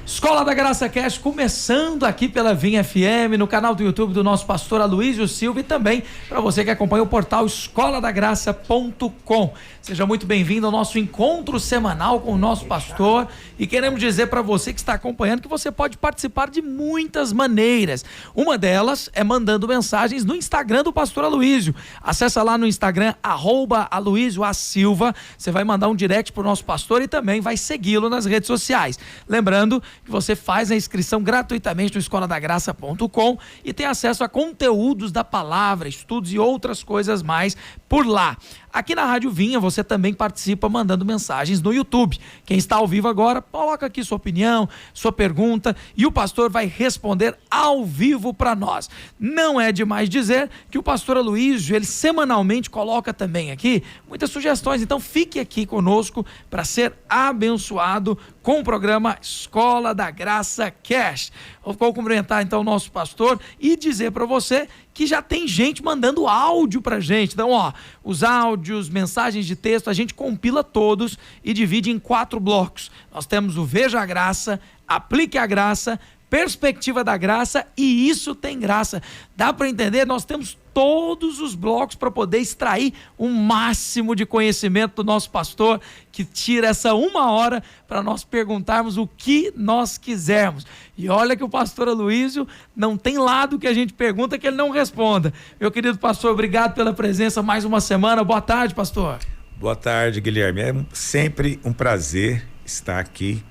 Escola da Graça Cast começando aqui pela Vinha FM, no canal do YouTube do nosso pastor Aloysio Silva e também para você que acompanha o portal escoladagraça.com. Seja muito bem-vindo ao nosso encontro semanal com o nosso pastor e queremos dizer para você que está acompanhando que você pode participar de muitas maneiras. Uma delas é mandando mensagens no Instagram do pastor Aloysio. Acessa lá no Instagram, @AloysioASilva. Você vai mandar um direct pro nosso pastor e também vai segui-lo nas redes sociais. Lembrando que você faz a inscrição gratuitamente no escoladagraça.com e tem acesso a conteúdos da palavra, estudos e outras coisas mais por lá. Aqui na Rádio Vinha você também participa mandando mensagens no YouTube. Quem está ao vivo agora, coloca aqui sua opinião, sua pergunta e o pastor vai responder ao vivo para nós. Não é demais dizer que o pastor Aloysio, ele semanalmente coloca também aqui muitas sugestões, então fique aqui conosco para ser abençoado com o programa Escola da Graça Cast. Vou cumprimentar então o nosso pastor e dizer para você que já tem gente mandando áudio pra gente. Então, os áudios, mensagens de texto, a gente compila todos e divide em 4 blocos. Nós temos o Veja a Graça, Aplique a Graça, Perspectiva da Graça e Isso Tem Graça. Dá para entender? Nós temos todos os blocos para poder extrair o máximo de conhecimento do nosso pastor, que tira essa 1 hora para nós perguntarmos o que nós quisermos. E olha que o pastor Aloysio não tem lado que a gente pergunta que ele não responda. Meu querido pastor, obrigado pela presença mais uma semana. Boa tarde, pastor. Boa tarde, Guilherme. É sempre um prazer estar aqui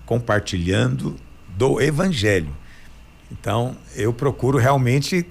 compartilhando do Evangelho. Então, eu procuro realmente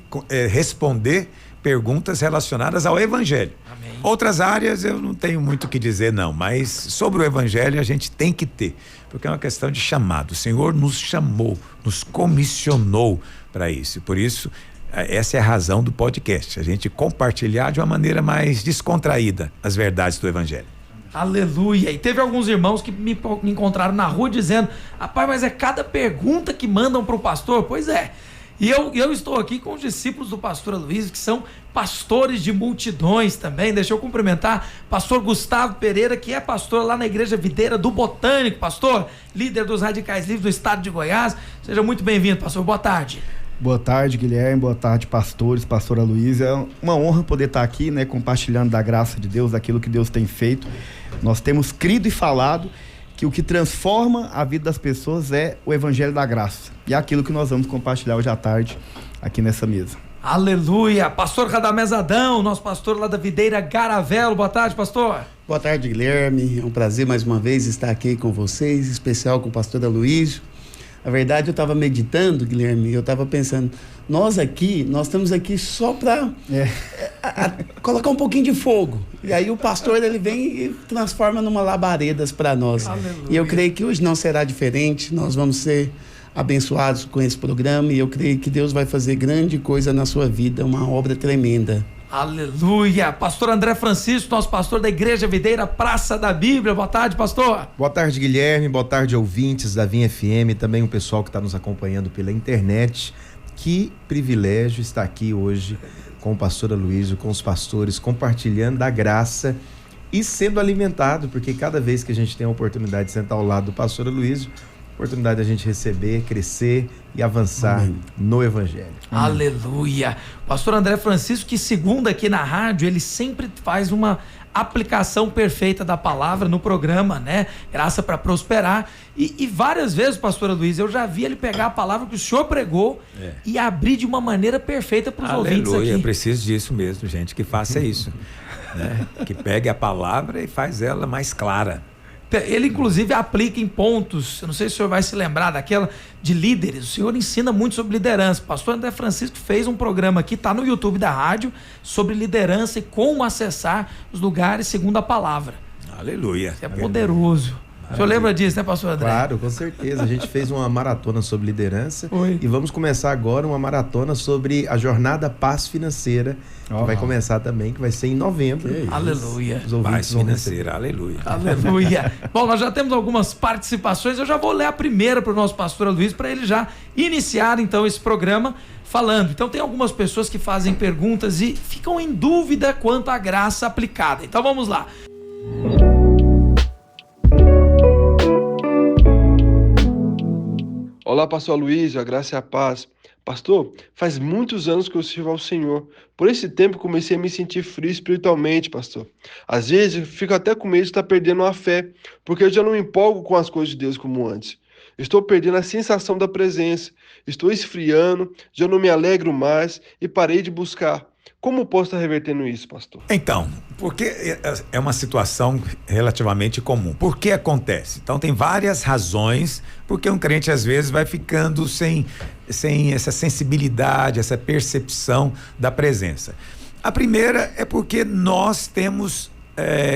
responder perguntas relacionadas ao Evangelho. Amém. Outras áreas eu não tenho muito o que dizer, não, mas sobre o Evangelho a gente tem que ter, porque é uma questão de chamado. O Senhor nos chamou, nos comissionou para isso. Por isso, essa é a razão do podcast, a gente compartilhar de uma maneira mais descontraída as verdades do Evangelho. Aleluia. E teve alguns irmãos que me encontraram na rua dizendo: rapaz, mas é cada pergunta que mandam para o pastor? Pois é. E eu estou aqui com os discípulos do pastor Aloysio, que são pastores de multidões também. Deixa eu cumprimentar pastor Gustavo Pereira, que é pastor lá na Igreja Videira do Botânico. Pastor, líder dos Radicais Livres do estado de Goiás. Seja muito bem-vindo, pastor. Boa tarde. Boa tarde, Guilherme. Boa tarde, pastores, pastor Aloysio. É uma honra poder estar aqui, compartilhando da graça de Deus, daquilo que Deus tem feito. Nós temos crido e falado que o que transforma a vida das pessoas é o Evangelho da Graça. E é aquilo que nós vamos compartilhar hoje à tarde aqui nessa mesa. Aleluia. Pastor Radamés Adão, nosso pastor lá da Videira Garavelo. Boa tarde, pastor. Boa tarde, Guilherme. É um prazer mais uma vez estar aqui com vocês, em especial com o pastor Aloysio. Na verdade, eu estava meditando, Guilherme, eu estava pensando, nós estamos aqui só para colocar um pouquinho de fogo. E aí o pastor, ele vem e transforma numa labaredas para nós. Aleluia. E eu creio que hoje não será diferente, nós vamos ser abençoados com esse programa e eu creio que Deus vai fazer grande coisa na sua vida, uma obra tremenda. Aleluia. Pastor André Francisco, nosso pastor da Igreja Videira Praça da Bíblia. Boa tarde, pastor. Boa tarde, Guilherme. Boa tarde, ouvintes da Vinha FM, também o pessoal que está nos acompanhando pela internet. Que privilégio estar aqui hoje com o pastor Aloysio, com os pastores, compartilhando da graça e sendo alimentado, porque cada vez que a gente tem a oportunidade de sentar ao lado do pastor Aloysio, oportunidade da gente receber, crescer e avançar no Evangelho. Aleluia. Pastor André Francisco, que segundo aqui na rádio, ele sempre faz uma aplicação perfeita da palavra no programa, Graça para Prosperar. E várias vezes, pastor Aloysio, eu já vi ele pegar a palavra que o senhor pregou e abrir de uma maneira perfeita para os ouvintes aqui. Eu preciso disso mesmo, gente, que faça isso. Que pegue a palavra e faz ela mais clara. Ele inclusive aplica em pontos, eu não sei se o senhor vai se lembrar daquela de líderes, o senhor ensina muito sobre liderança. O pastor André Francisco fez um programa aqui, está no YouTube da rádio, sobre liderança e como acessar os lugares segundo a palavra. Aleluia. Isso é poderoso. O senhor lembra disso, pastor André? Claro, com certeza. A gente fez uma maratona sobre liderança. Oi. E vamos começar agora uma maratona sobre a jornada Paz Financeira, que vai começar também, que vai ser em novembro. Aleluia. Paz financeira, aleluia. Aleluia. Bom, nós já temos algumas participações, eu já vou ler a primeira para o nosso pastor Aloysio, para ele já iniciar então esse programa falando. Então tem algumas pessoas que fazem perguntas e ficam em dúvida quanto à graça aplicada. Então vamos lá. Olá, pastor Aloysio, a graça e a paz. Pastor, faz muitos anos que eu sirvo ao Senhor. Por esse tempo comecei a me sentir frio espiritualmente, pastor. Às vezes eu fico até com medo de estar perdendo a fé, porque eu já não me empolgo com as coisas de Deus como antes. Estou perdendo a sensação da presença, estou esfriando, já não me alegro mais e parei de buscar. Como posso estar revertendo isso, pastor? Então, porque é uma situação relativamente comum. Por que acontece? Então, tem várias razões porque um crente às vezes vai ficando sem essa sensibilidade, essa percepção da presença. A primeira é porque nós temos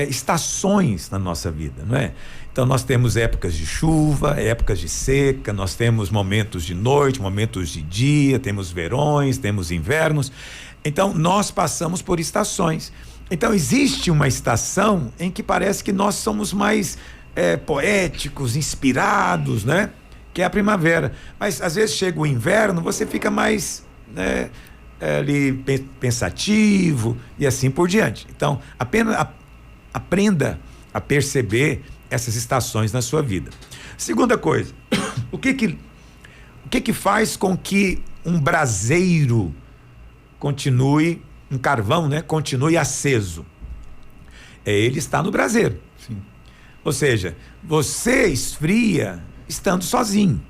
estações na nossa vida, não é? Então nós temos épocas de chuva, épocas de seca, nós temos momentos de noite, momentos de dia, temos verões, temos invernos. Então nós passamos por estações. Então existe uma estação em que parece que nós somos mais poéticos, inspirados, né? Que é a primavera. Mas às vezes chega o inverno, você fica mais, né, ali pensativo e assim por diante. Então aprenda a perceber essas estações na sua vida. Segunda coisa, o que faz com que um braseiro continue, um carvão, né, continue aceso? Ele está no braseiro. Sim. Ou seja, você esfria estando sozinho.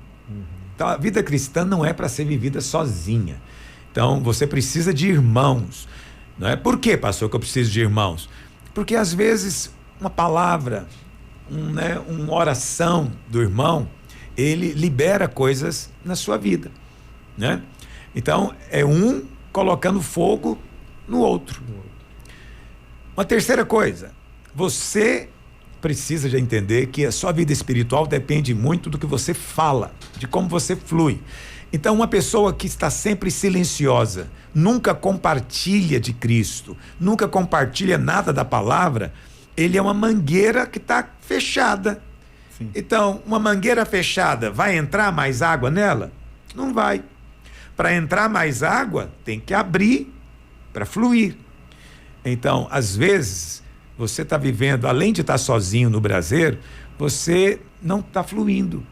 Então a vida cristã não é para ser vivida sozinha. Então você precisa de irmãos. Não é? Por que, pastor, que eu preciso de irmãos? Porque às vezes uma palavra, uma oração do irmão, ele libera coisas na sua vida, né? Então é um colocando fogo no outro. Uma terceira coisa, você precisa de entender que a sua vida espiritual depende muito do que você fala, de como você flui. Então uma pessoa que está sempre silenciosa, nunca compartilha de Cristo, nunca compartilha nada da palavra, ele é uma mangueira que está fechada. Sim. Então, uma mangueira fechada, vai entrar mais água nela? Não vai. Para entrar mais água, tem que abrir para fluir. Então, às vezes, você está vivendo, além de estar sozinho no braseiro, você não está fluindo.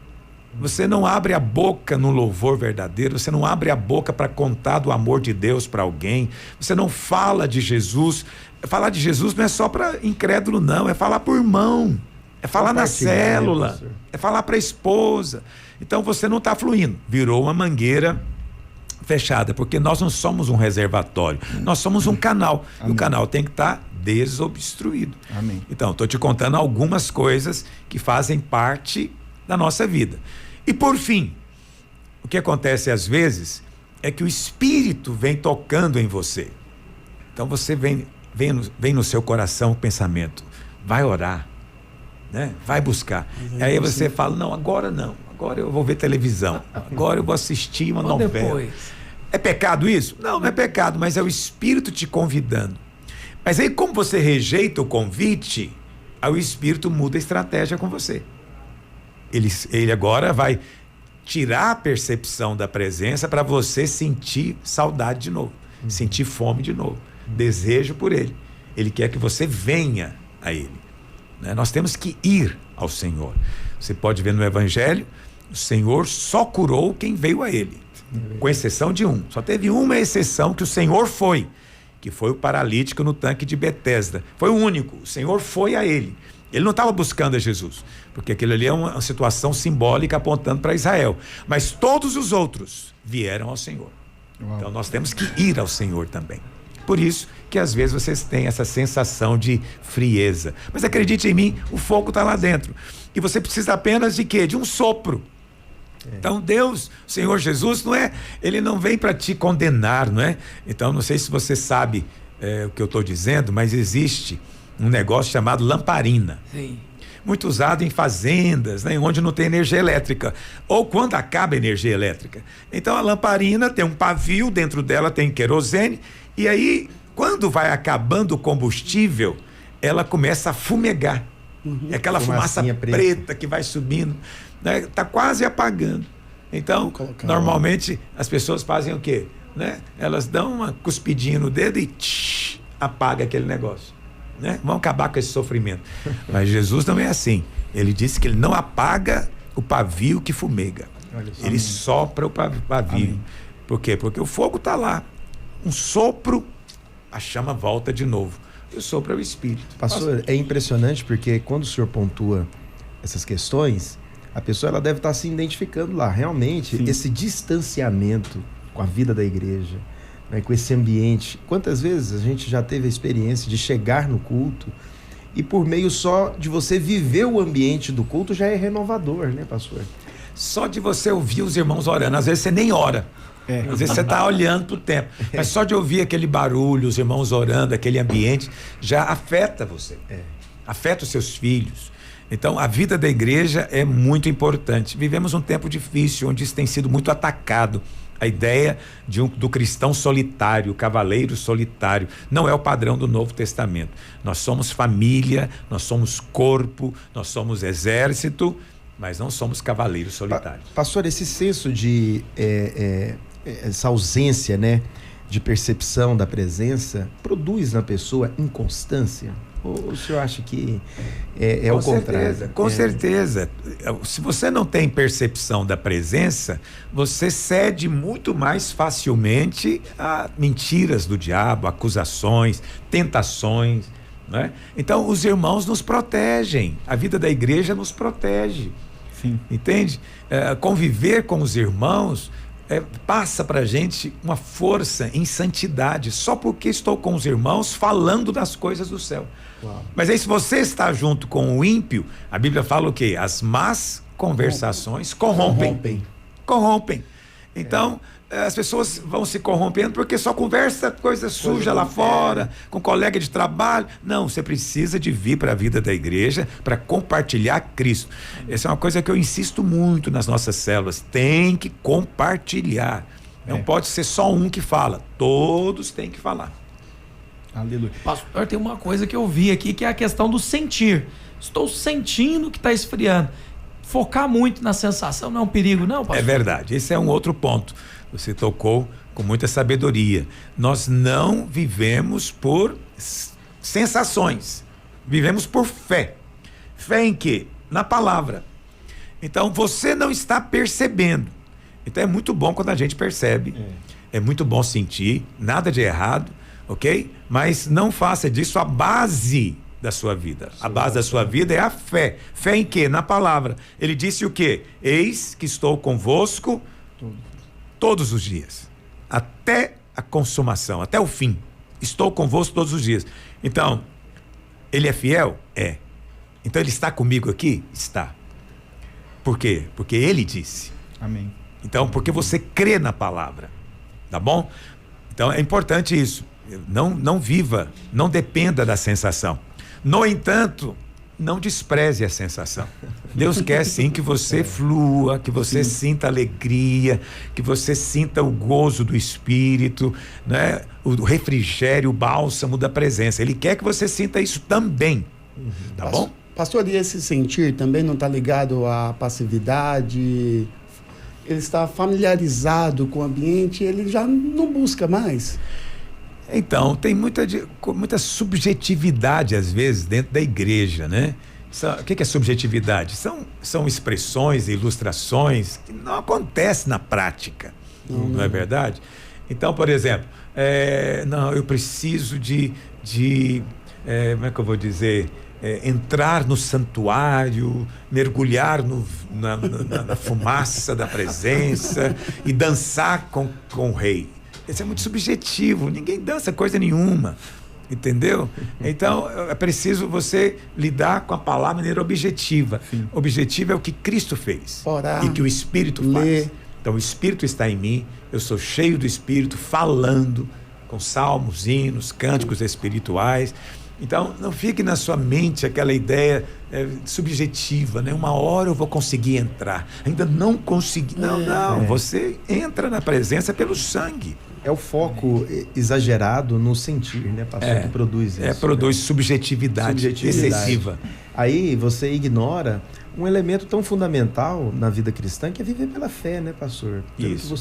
Você não abre a boca no louvor verdadeiro, você não abre a boca para contar do amor de Deus para alguém, você não fala de Jesus. Falar de Jesus não é só para incrédulo, não, é falar para o irmão, é falar na célula, é falar para a esposa. Então você não está fluindo, virou uma mangueira fechada, porque nós não somos um reservatório, nós somos um canal. Amém. E o canal tem que estar desobstruído. Amém. Então, estou te contando algumas coisas que fazem parte da nossa vida. E por fim, o que acontece às vezes é que o Espírito vem tocando em você. Então você vem no seu coração o pensamento, vai orar, né? Vai buscar. E aí você fala, não, agora eu vou ver televisão, agora eu vou assistir uma novela. Depois. É pecado isso? Não, não é pecado, mas é o Espírito te convidando. Mas aí, como você rejeita o convite, aí o Espírito muda a estratégia com você. Ele agora vai tirar a percepção da presença para você sentir saudade de novo, sentir fome de novo, desejo por Ele. Ele quer que você venha a Ele, né? Nós temos que ir ao Senhor. Você pode ver no Evangelho, o Senhor só curou quem veio a Ele, com exceção de um. Só teve uma exceção que o Senhor foi, que foi o paralítico no tanque de Betesda. Foi o único, o Senhor foi a ele. Ele não estava buscando a Jesus, porque aquilo ali é uma situação simbólica apontando para Israel. Mas todos os outros vieram ao Senhor. Uau. Então nós temos que ir ao Senhor também. Por isso que às vezes vocês têm essa sensação de frieza. Mas acredite em mim, o fogo está lá dentro. E você precisa apenas de quê? De um sopro. Então Deus, o Senhor Jesus, Ele não vem para te condenar, não é? Então não sei se você sabe o que eu estou dizendo, mas existe um negócio chamado lamparina. Sim. Muito usado em fazendas, né, onde não tem energia elétrica, ou quando acaba a energia elétrica. Então a lamparina tem um pavio, dentro dela tem querosene, e aí quando vai acabando o combustível, ela começa a fumegar. É aquela fumaça preta que vai subindo, né, tá quase apagando. Então normalmente as pessoas fazem o quê? Né? Elas dão uma cuspidinha no dedo e apaga aquele negócio. Né? Vão acabar com esse sofrimento. Mas Jesus não é assim. Ele disse que ele não apaga o pavio que fumega. Ele sopra o pavio. Amém. Por quê? Porque o fogo está lá. Um sopro, a chama volta de novo. E o sopro é o Espírito. Pastor, é impressionante porque quando o senhor pontua essas questões, a pessoa ela deve estar se identificando lá. Realmente, Sim. esse distanciamento com a vida da igreja, né, com esse ambiente. Quantas vezes a gente já teve a experiência de chegar no culto e por meio só de você viver o ambiente do culto já é renovador, né, pastor? Só de você ouvir os irmãos orando, às vezes você nem ora. Às vezes você está olhando para o tempo. Mas só de ouvir aquele barulho, os irmãos orando, aquele ambiente, já afeta você. Afeta os seus filhos. Então, a vida da igreja é muito importante. Vivemos um tempo difícil, onde isso tem sido muito atacado. A ideia do cristão solitário, cavaleiro solitário, não é o padrão do Novo Testamento. Nós somos família, nós somos corpo, nós somos exército, mas não somos cavaleiros solitários. Pastor, esse senso de essa ausência, né, de percepção da presença produz na pessoa inconstância? Ou o senhor acha que é o contrário? Com certeza. Se você não tem percepção da presença, você cede muito mais facilmente a mentiras do diabo, acusações, tentações, né? Então, os irmãos nos protegem. A vida da igreja nos protege. Sim. Entende? Conviver com os irmãos passa para a gente uma força em santidade, só porque estou com os irmãos falando das coisas do céu. Uau. Mas aí, se você está junto com o ímpio, a Bíblia fala o quê? As más conversações corrompem. Então, as pessoas vão se corrompendo porque só conversa coisa suja lá fora, com colega de trabalho. Não, você precisa de vir para a vida da igreja para compartilhar Cristo. Essa é uma coisa que eu insisto muito nas nossas células. Tem que compartilhar. Não pode ser só um que fala. Todos têm que falar. Aleluia. Pastor, tem uma coisa que eu vi aqui, que é a questão do sentir. Estou sentindo que está esfriando. Focar muito na sensação não é um perigo, não, pastor? É verdade. Esse é um outro ponto. Você tocou com muita sabedoria. Nós não vivemos por sensações. Vivemos por fé. Fé em quê? Na palavra. Então, você não está percebendo. Então, é muito bom quando a gente percebe. É muito bom sentir. Nada de errado, ok? Mas não faça disso a base da sua vida. A base da sua vida é a fé. Fé em quê? Na palavra. Ele disse o quê? Eis que estou convosco todos os dias, até a consumação, até o fim. Estou convosco todos os dias. Então, ele é fiel? É. Então, ele está comigo aqui? Está. Por quê? Porque ele disse. Amém. Então, porque você crê na palavra. Tá bom? Então, é importante isso. Não viva, não dependa da sensação. No entanto, não despreze a sensação. Deus quer sim que você flua, que você sinta alegria, que você sinta o gozo do Espírito, né? O refrigério, o bálsamo da presença. Ele quer que você sinta isso também. Tá bom? Pastor, e esse sentir também não está ligado à passividade? Ele está familiarizado com o ambiente, ele já não busca mais? Então, tem muita subjetividade, às vezes, dentro da igreja, né? O que é subjetividade? São expressões, ilustrações que não acontecem na prática, não é verdade? Então, por exemplo, eu preciso como é que eu vou dizer? Entrar no santuário, mergulhar na fumaça da presença e dançar com o rei. Isso é muito subjetivo, ninguém dança coisa nenhuma, entendeu? Então, é preciso você lidar com a palavra de maneira objetiva. Sim. Objetivo é o que Cristo fez. Orar, e que o Espírito ler. faz. Então, o Espírito está em mim, eu sou cheio do Espírito, falando com salmos, hinos, cânticos espirituais. Então, não fique na sua mente aquela ideia subjetiva, né? Uma hora eu vou conseguir entrar. Ainda não consegui. Não. Você entra na presença pelo sangue. É o foco exagerado no sentir, né, pastor, que produz isso. Produz subjetividade excessiva. Aí você ignora um elemento tão fundamental na vida cristã, que é viver pela fé, né, pastor? Isso.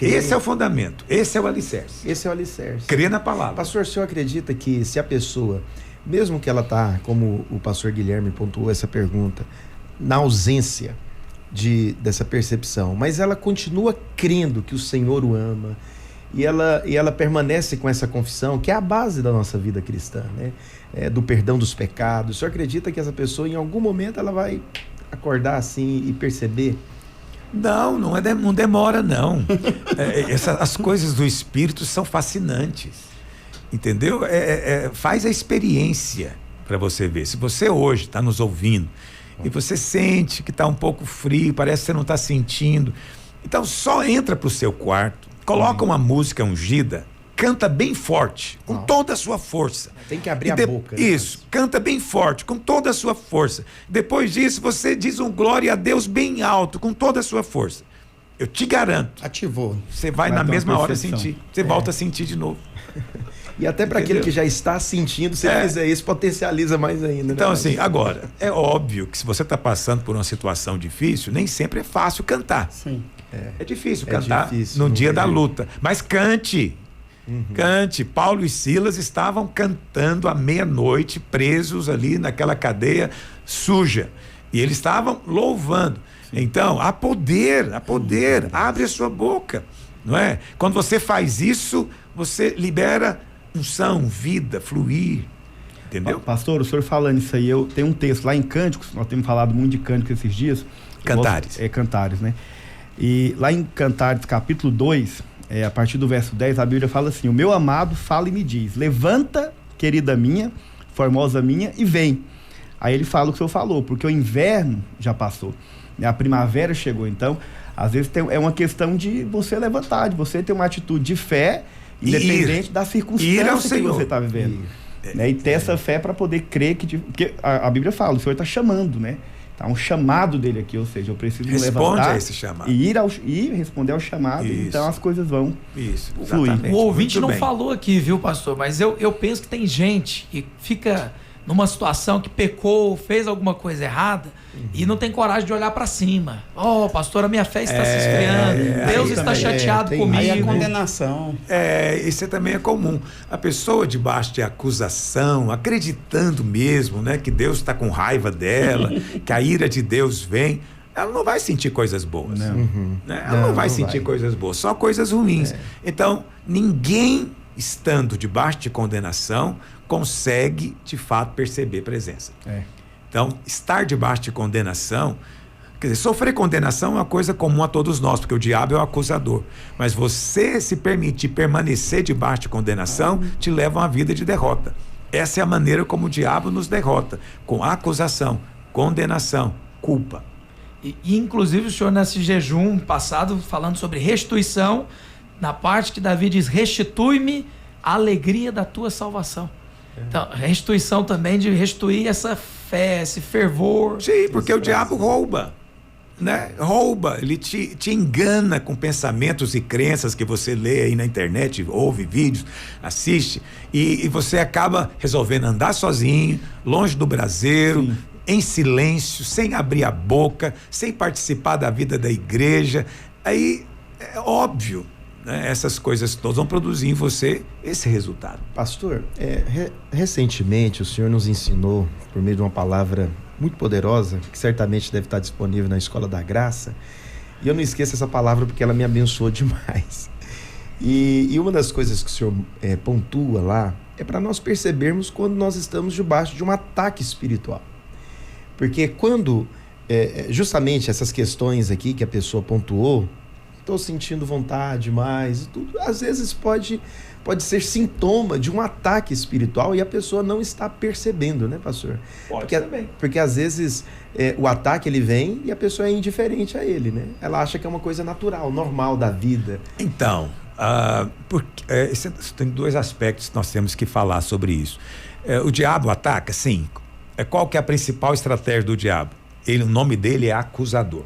Esse é o fundamento, esse é o alicerce. Esse é o alicerce. Crer na palavra. Pastor, o senhor acredita que se a pessoa, mesmo que ela está, como o pastor Guilherme pontuou essa pergunta, na ausência, dessa percepção, mas ela continua crendo que o Senhor o ama, e ela permanece com essa confissão, que é a base da nossa vida cristã, né? Do perdão dos pecados. O senhor acredita que essa pessoa, em algum momento, ela vai acordar assim e perceber? Não demora, não. As coisas do Espírito são fascinantes, entendeu? Faz a experiência para você ver. Se você hoje está nos ouvindo e você sente que está um pouco frio, parece que você não está sentindo, então só entra para o seu quarto, coloca uma música ungida, canta bem forte, com toda a sua força. Tem que abrir a boca. Né? Isso, canta bem forte, com toda a sua força. Depois disso, você diz um glória a Deus bem alto, com toda a sua força. Eu te garanto. Ativou. Você vai na mesma hora sentir. Você volta a sentir de novo. E até para aquele que já está sentindo, se fizer isso, potencializa mais ainda. Então, né? assim, agora, é óbvio que se você está passando por uma situação difícil, nem sempre é fácil cantar. Sim. É difícil cantar difícil, no dia da jeito. luta. Mas cante. Cante. Paulo e Silas estavam cantando à meia-noite, presos ali naquela cadeia suja. E eles estavam louvando. Então, há poder. Abre a sua boca. Não é? Quando você faz isso, você libera unção, vida, fluir. Entendeu? Pastor, o senhor falando isso aí, eu tenho um texto lá em Cânticos, nós temos falado muito de Cânticos esses dias. Cantares. Cantares, né? E lá em Cantares, capítulo 2, a partir do verso 10, a Bíblia fala assim: o meu amado fala e me diz, levanta, querida minha, formosa minha, e vem. Aí ele fala o que o senhor falou, porque o inverno já passou, né? A primavera chegou. Então, às vezes é uma questão de você levantar, de você ter uma atitude de fé, independente da circunstância que você está vivendo. E ter essa fé para poder crer porque a Bíblia fala, o Senhor está chamando, né? Tá um chamado dele aqui, ou seja, eu preciso levantar a esse chamado. E responder ao chamado. Isso. Então as coisas vão fluir. O ouvinte Muito não bem. falou aqui, viu, pastor? Mas eu penso que tem gente que fica numa situação que pecou, fez alguma coisa errada e não tem coragem de olhar para cima. Pastor, a minha fé está se esfriando. Deus está chateado comigo. Aí a condenação. Isso também é comum. A pessoa debaixo de acusação, acreditando mesmo, né, que Deus está com raiva dela, que a ira de Deus vem, ela não vai sentir coisas boas. Não. Né? Ela não vai sentir coisas boas, só coisas ruins. Então, ninguém estando debaixo de condenação consegue, de fato, perceber presença. Então, estar debaixo de condenação, quer dizer, sofrer condenação é uma coisa comum a todos nós, porque o diabo é o acusador. Mas você se permitir permanecer debaixo de condenação te leva a uma vida de derrota. Essa é a maneira como o diabo nos derrota, com acusação, condenação, culpa. E inclusive o senhor nesse jejum passado, falando sobre restituição, na parte que Davi diz, restitui-me a alegria da tua salvação. Então, restituição também de restituir essa fé, esse fervor. Sim, porque o diabo rouba, né? Rouba, ele te engana com pensamentos e crenças que você lê aí na internet, ouve vídeos, assiste, e você acaba resolvendo andar sozinho, longe do braseiro, Sim. em silêncio, sem abrir a boca, sem participar da vida da igreja. Aí é óbvio, né? Essas coisas todas vão produzir em você esse resultado. Pastor, recentemente o senhor nos ensinou, por meio de uma palavra muito poderosa, que certamente deve estar disponível na Escola da Graça, e eu não esqueço essa palavra porque ela me abençoou demais. E uma das coisas que o senhor pontua lá é para nós percebermos quando nós estamos debaixo de um ataque espiritual. Porque quando, justamente essas questões aqui que a pessoa pontuou, estou sentindo vontade mais, tudo, às vezes pode ser sintoma de um ataque espiritual e a pessoa não está percebendo, né, pastor? Porque às vezes o ataque ele vem e a pessoa é indiferente a ele, né? Ela acha que é uma coisa natural, normal da vida. Então, tem dois aspectos que nós temos que falar sobre isso. O diabo ataca, sim. Qual que é a principal estratégia do diabo? O nome dele é acusador.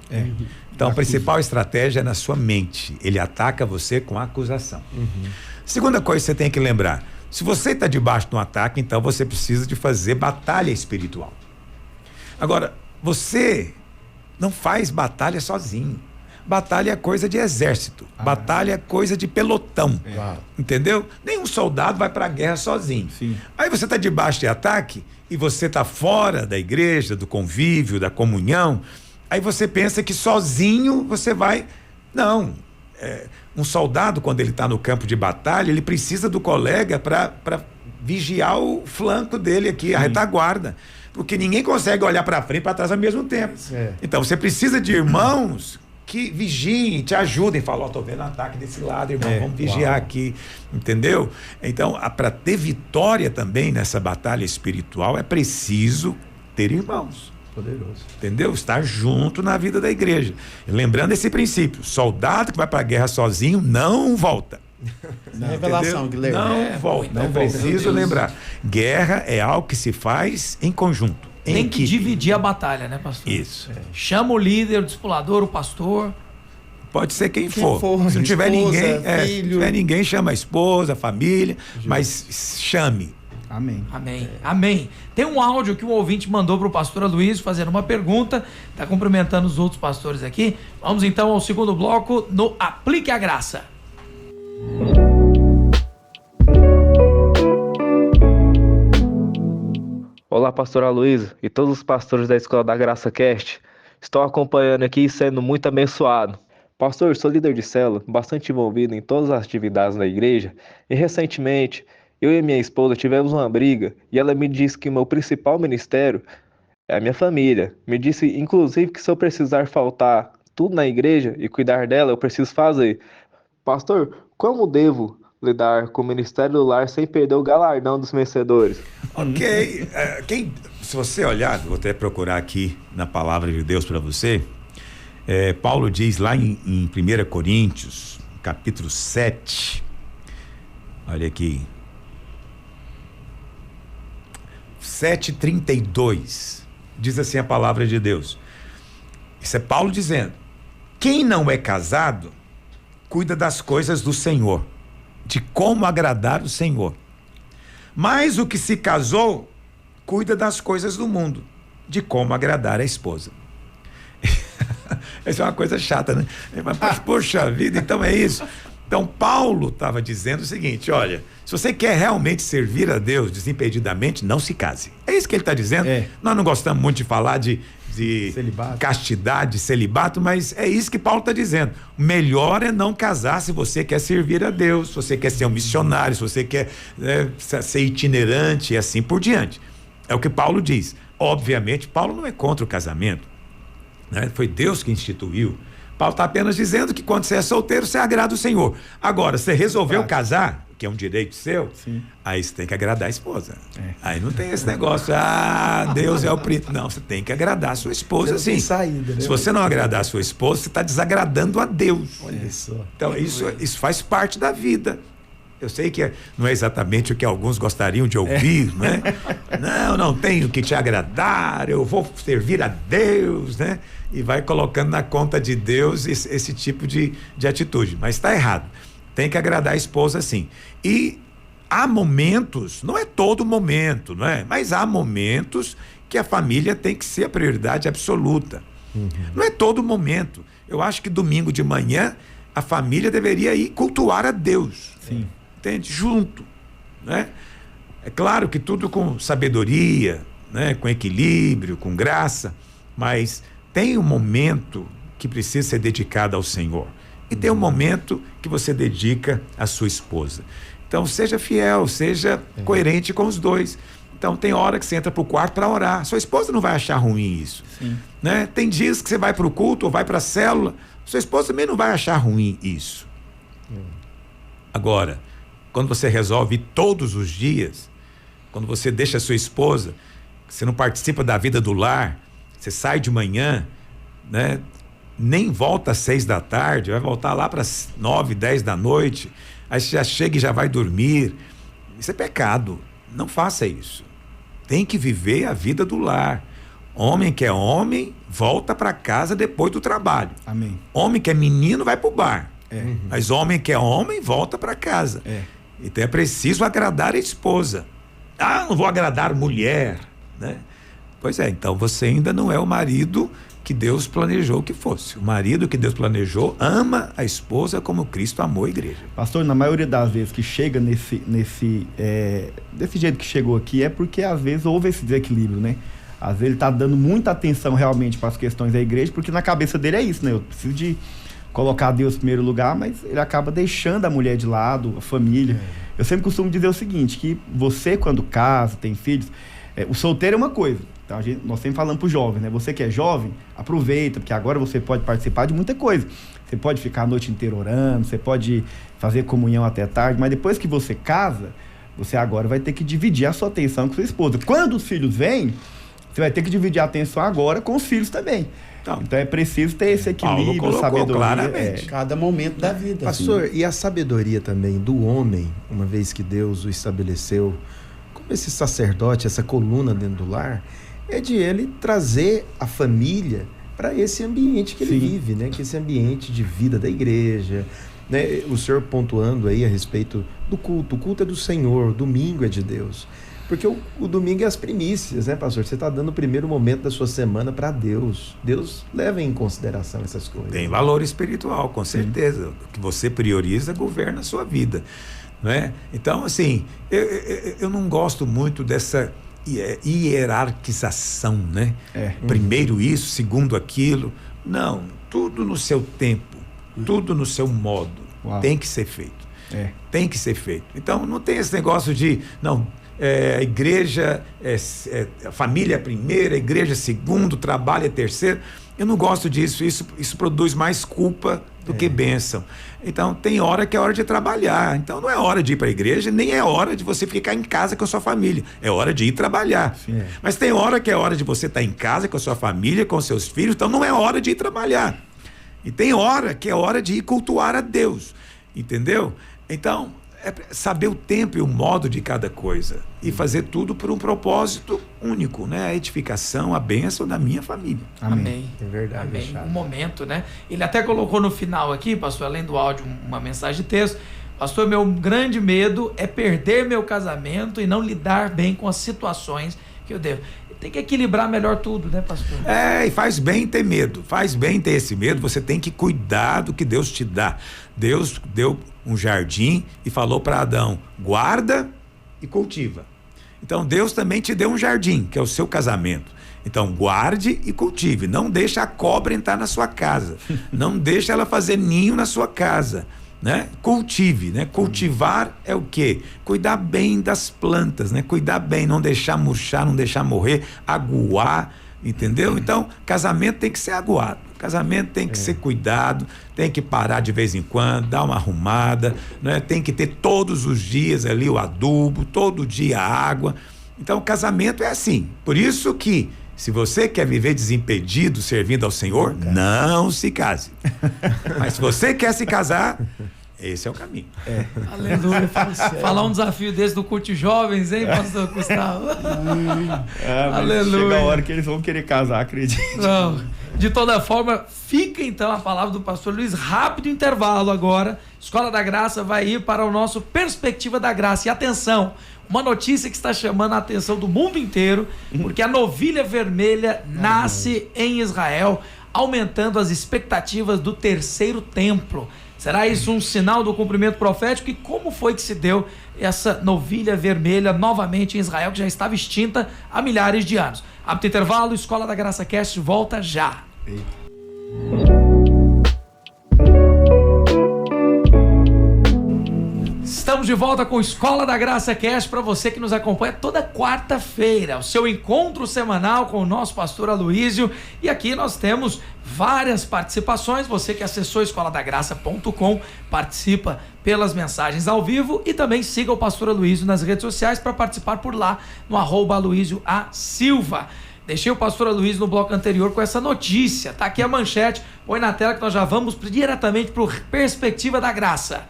Então, a principal estratégia é na sua mente. Ele ataca você com acusação. Segunda coisa que você tem que lembrar: se você está debaixo de um ataque, então você precisa de fazer batalha espiritual. Agora, você não faz batalha sozinho. Batalha é coisa de exército. Batalha é coisa de pelotão. Entendeu? Nenhum soldado vai para a guerra sozinho. Sim. Aí você está debaixo de ataque e você está fora da igreja, do convívio, da comunhão. Aí você pensa que sozinho você vai... Não. Um soldado, quando ele está no campo de batalha, ele precisa do colega para vigiar o flanco dele aqui, a retaguarda. Porque ninguém consegue olhar para frente e para trás ao mesmo tempo. Então você precisa de irmãos que vigiem, te ajudem. Falam, tô vendo ataque desse lado, irmão, vamos vigiar aqui. Entendeu? Então, para ter vitória também nessa batalha espiritual, é preciso ter irmãos. Poderoso. Entendeu? Estar junto na vida da igreja. Lembrando esse princípio: soldado que vai para a guerra sozinho não volta. Revelação, Guilherme. Não volta. Não preciso lembrar. Guerra é algo que se faz em conjunto. Tem que dividir a batalha, né, pastor? Isso. Chama o líder, o discipulador, o pastor. Pode ser quem for. Se não tiver esposa, ninguém, filho. se tiver ninguém, chama a esposa, a família, mas chame. Amém. Amém. Amém. Tem um áudio que um ouvinte mandou para o pastor Aloysio fazendo uma pergunta. Está cumprimentando os outros pastores aqui. Vamos então ao segundo bloco no Aplique a Graça. Olá, pastor Aloysio e todos os pastores da Escola da Graça Cast. Estou acompanhando aqui e sendo muito abençoado. Pastor, sou líder de célula, bastante envolvido em todas as atividades da igreja e recentemente eu e minha esposa tivemos uma briga e ela me disse que o meu principal ministério é a minha família. Me disse, inclusive, que se eu precisar faltar tudo na igreja e cuidar dela, eu preciso fazer. Pastor, como devo lidar com o ministério do lar sem perder o galardão dos vencedores? Ok. Se você olhar, vou até procurar aqui na palavra de Deus para você. Paulo diz lá em 1 Coríntios, capítulo 7. Olha aqui. 7:32. Diz assim a palavra de Deus. Isso é Paulo dizendo: quem não é casado, cuida das coisas do Senhor, de como agradar o Senhor. Mas o que se casou, cuida das coisas do mundo, de como agradar a esposa. Essa é uma coisa chata, né? Mas, poxa vida, então é isso. Então Paulo estava dizendo o seguinte: olha, se você quer realmente servir a Deus desimpedidamente, não se case. É isso que ele está dizendo. Nós não gostamos muito de falar de celibato. Castidade, celibato, mas é isso que Paulo está dizendo. O melhor é não casar se você quer servir a Deus, se você quer ser um missionário, se você quer ser itinerante e assim por diante. É o que Paulo diz. Obviamente, Paulo não é contra o casamento, né? Foi Deus que instituiu. Paulo está apenas dizendo que quando você é solteiro, você agrada o Senhor. Agora, você resolveu casar, que é um direito seu, aí você tem que agradar a esposa. Aí não tem esse negócio, Deus é o príncipe. Não, você tem que agradar a sua esposa, sim. Saída, né? Se você não agradar a sua esposa, você está desagradando a Deus. Olha só. Então, isso faz parte da vida. Eu sei que não é exatamente o que alguns gostariam de ouvir, né? Não tenho que te agradar, eu vou servir a Deus, né? E vai colocando na conta de Deus esse tipo de atitude. Mas está errado. Tem que agradar a esposa, sim. E há momentos, não é todo momento, não é? Mas há momentos que a família tem que ser a prioridade absoluta. Não é todo momento. Eu acho que domingo de manhã a família deveria ir cultuar a Deus. Sim. Entende? Junto, né? É claro que tudo com sabedoria, né? Com equilíbrio, com graça, mas tem um momento que precisa ser dedicado ao Senhor e tem um momento que você dedica à sua esposa. Então seja fiel, seja coerente com os dois. Então tem hora que você entra para o quarto para orar, sua esposa não vai achar ruim isso, né? Tem dias que você vai para o culto ou vai para a célula, sua esposa também não vai achar ruim isso. Agora, quando você resolve ir todos os dias, quando você deixa a sua esposa, você não participa da vida do lar, você sai de manhã, né? Nem volta às 6 da tarde, vai voltar lá para as 9, 10 da noite, aí você já chega e já vai dormir. Isso é pecado, não faça isso. Tem que viver a vida do lar. Homem que é homem, volta para casa depois do trabalho. Amém. Homem que é menino, vai para o bar. Mas homem que é homem, volta para casa. Então é preciso agradar a esposa. Não vou agradar mulher, né? Pois é, então você ainda não é o marido que Deus planejou que fosse. O marido que Deus planejou ama a esposa como Cristo amou a igreja. Pastor, na maioria das vezes que chega desse jeito que chegou aqui, é porque às vezes houve esse desequilíbrio, né? Às vezes ele está dando muita atenção realmente para as questões da igreja, porque na cabeça dele é isso, né? Eu preciso de colocar Deus em primeiro lugar, mas ele acaba deixando a mulher de lado, a família. Eu sempre costumo dizer o seguinte, que você quando casa, tem filhos, o solteiro é uma coisa. Então nós sempre falamos para os jovens, né? Você que é jovem, aproveita, porque agora você pode participar de muita coisa. Você pode ficar a noite inteira orando, você pode fazer comunhão até tarde, mas depois que você casa, você agora vai ter que dividir a sua atenção com sua esposa. Quando os filhos vêm, você vai ter que dividir a atenção agora com os filhos também. Então é preciso ter esse equilíbrio, sabedoria. Claramente. Cada momento da vida. Pastor, e a sabedoria também do homem, uma vez que Deus o estabeleceu como esse sacerdote, essa coluna dentro do lar, é de ele trazer a família para esse ambiente que ele vive, né? Que esse ambiente de vida da igreja, né? O senhor pontuando aí a respeito do culto. O culto é do Senhor, o domingo é de Deus. Porque o domingo é as primícias, né, pastor? Você está dando o primeiro momento da sua semana para Deus. Deus leva em consideração essas coisas. Tem valor espiritual, com certeza. O que você prioriza governa a sua vida, não é? Então, assim, eu não gosto muito dessa hierarquização, né? Primeiro isso, segundo aquilo. Não, tudo no seu tempo, tudo no seu modo. Tem que ser feito. Tem que ser feito. Então, não tem esse negócio de... não. A igreja, a família é primeira, a igreja é segundo, o trabalho é terceiro. Eu não gosto disso, isso produz mais culpa do que bênção. Então tem hora que é hora de trabalhar, então não é hora de ir para a igreja, nem é hora de você ficar em casa com a sua família, é hora de ir trabalhar. Mas tem hora que é hora de você estar em casa com a sua família, com os seus filhos, então não é hora de ir trabalhar. E tem hora que é hora de ir cultuar a Deus, entendeu? Então é saber o tempo e o modo de cada coisa e fazer tudo por um propósito único, né? A edificação, a bênção da minha família. Amém. É verdade. Amém. Um momento, né? Ele até colocou no final aqui, pastor, além do áudio, uma mensagem de texto. Pastor, meu grande medo é perder meu casamento e não lidar bem com as situações que eu devo. Tem que equilibrar melhor tudo, né, pastor? E faz bem ter medo, faz bem ter esse medo, você tem que cuidar do que Deus te dá. Deus deu um jardim e falou para Adão, guarda e cultiva. Então Deus também te deu um jardim, que é o seu casamento. Então guarde e cultive, não deixa a cobra entrar na sua casa, não deixa ela fazer ninho na sua casa. Né? Cultive, né? Cultivar é o quê? Cuidar bem das plantas, né? Cuidar bem, não deixar murchar, não deixar morrer, aguar, entendeu? Então, casamento tem que ser aguado, casamento tem que ser cuidado, tem que parar de vez em quando, dar uma arrumada, né? Tem que ter todos os dias ali o adubo, todo dia a água. Então, o casamento é assim, por isso que se você quer viver desimpedido servindo ao Senhor, não se case. Mas se você quer se casar, esse é o caminho. Aleluia. Falar um desafio desse do culto de jovens, hein, pastor Gustavo? Aleluia. Chega a hora que eles vão querer casar, acredite. Não. De toda forma, fica então a palavra do pastor Luiz. Rápido intervalo agora. Escola da Graça vai ir para o nosso Perspectiva da Graça. E atenção, uma notícia que está chamando a atenção do mundo inteiro, porque a novilha vermelha nasce em Israel, aumentando as expectativas do terceiro templo. Será isso um sinal do cumprimento profético? E como foi que se deu essa novilha vermelha novamente em Israel, que já estava extinta há milhares de anos? Rápido intervalo, Escola da Graça Cast volta já. Estamos de volta com Escola da Graça Cast para você que nos acompanha toda quarta-feira, o seu encontro semanal com o nosso pastor Aloísio. E aqui nós temos várias participações. Você que acessou escoladagraça.com participa pelas mensagens ao vivo e também siga o pastor Aloísio nas redes sociais para participar por lá no @AloísioASilva. Deixei o pastor Aloísio no bloco anterior com essa notícia. Tá aqui a manchete, põe na tela que nós já vamos diretamente para o Perspectiva da Graça.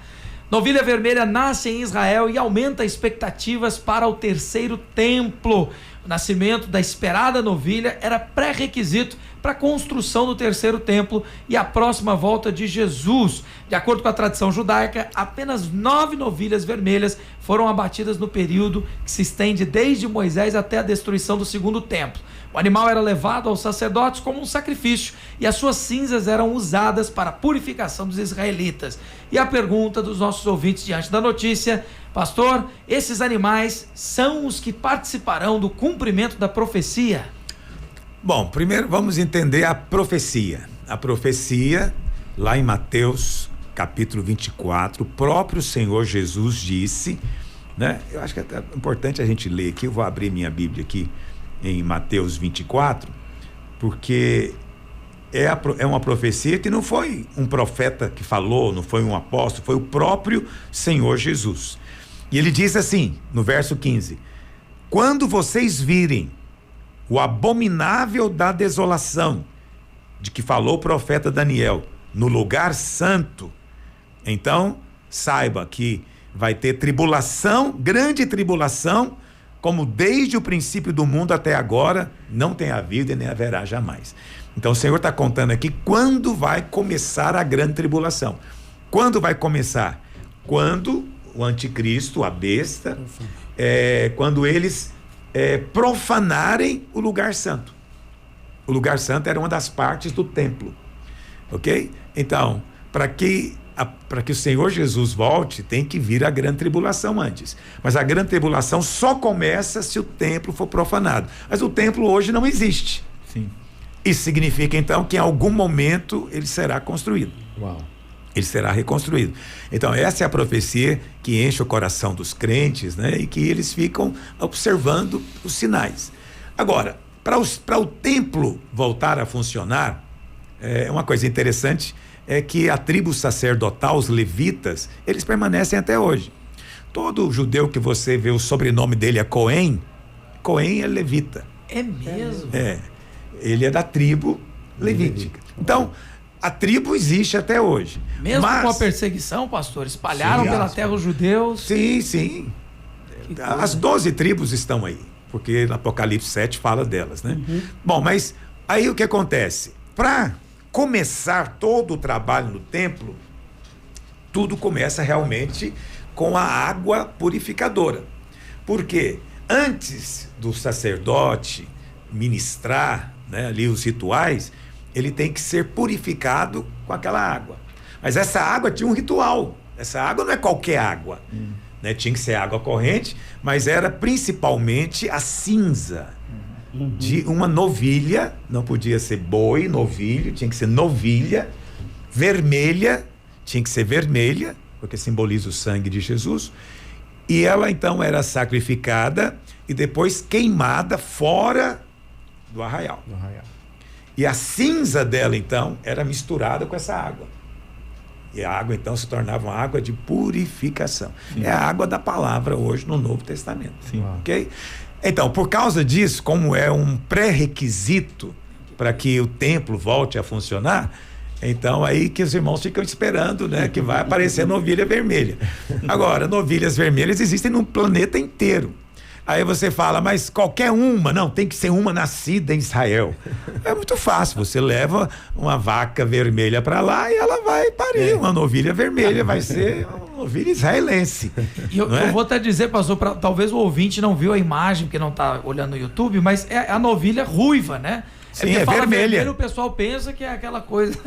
Novilha vermelha nasce em Israel e aumenta expectativas para o terceiro templo. O nascimento da esperada novilha era pré-requisito para a construção do terceiro templo e a próxima volta de Jesus. De acordo com a tradição judaica, apenas 9 novilhas vermelhas foram abatidas no período que se estende desde Moisés até a destruição do segundo templo. O animal era levado aos sacerdotes como um sacrifício e as suas cinzas eram usadas para a purificação dos israelitas. E a pergunta dos nossos ouvintes diante da notícia: pastor, esses animais são os que participarão do cumprimento da profecia? Bom, primeiro vamos entender a profecia. A profecia, lá em Mateus capítulo 24, o próprio Senhor Jesus disse, né? Eu acho que é importante a gente ler aqui, eu vou abrir minha Bíblia aqui em Mateus 24, porque é uma profecia que não foi um profeta que falou, não foi um apóstolo, foi o próprio Senhor Jesus. E ele diz assim, no verso 15: quando vocês virem o abominável da desolação, de que falou o profeta Daniel, no lugar santo, então saiba que vai ter tribulação, grande tribulação, como desde o princípio do mundo até agora não tem havido e nem haverá jamais. Então o Senhor está contando aqui quando vai começar a grande tribulação. Quando vai começar? Quando o anticristo, a besta, quando eles profanarem o lugar santo. O lugar santo era uma das partes do templo, ok? Então, para que o Senhor Jesus volte, tem que vir a grande tribulação antes. Mas a grande tribulação só começa se o templo for profanado. Mas o templo hoje não existe. Sim. Isso significa, então, que em algum momento ele será construído. Uau. Ele será reconstruído. Então, essa é a profecia que enche o coração dos crentes, né? E que eles ficam observando os sinais. Agora, para o templo voltar a funcionar, uma coisa interessante é que a tribo sacerdotal, os levitas, eles permanecem até hoje. Todo judeu que você vê o sobrenome dele é Cohen é levita. É mesmo? Ele é da tribo levítica. Então, a tribo existe até hoje. Mesmo com a perseguição, pastor, espalharam pela terra os judeus. Sim. As 12 tribos estão aí, porque no Apocalipse 7 fala delas, né? Bom, mas aí o que acontece? Para começar todo o trabalho no templo, tudo começa realmente com a água purificadora. Porque antes do sacerdote ministrar, né, ali os rituais, ele tem que ser purificado com aquela água. Mas essa água tinha um ritual. Essa água não é qualquer água, né? Tinha que ser água corrente, mas era principalmente a cinza de uma novilha. Não podia ser boi, novilho, tinha que ser novilha vermelha, tinha que ser vermelha, porque simboliza o sangue de Jesus. E ela então era sacrificada e depois queimada fora do arraial. E a cinza dela, então, era misturada com essa água. E a água, então, se tornava uma água de purificação. Sim. É a água da palavra hoje no Novo Testamento. Sim. Ok? Então, por causa disso, como é um pré-requisito para que o templo volte a funcionar, então aí que os irmãos ficam esperando, né? Que vai aparecer novilha vermelha. Agora, novilhas vermelhas existem no planeta inteiro. Aí você fala, mas qualquer uma? Não, tem que ser uma nascida em Israel. É muito fácil, você leva uma vaca vermelha para lá e ela vai parir uma novilha vermelha, vai ser uma novilha israelense. E eu vou até dizer, pastor, talvez o ouvinte não viu a imagem, porque não está olhando no YouTube, mas é a novilha ruiva, né? Sim, é vermelha. Vermelho, o pessoal pensa que é aquela coisa.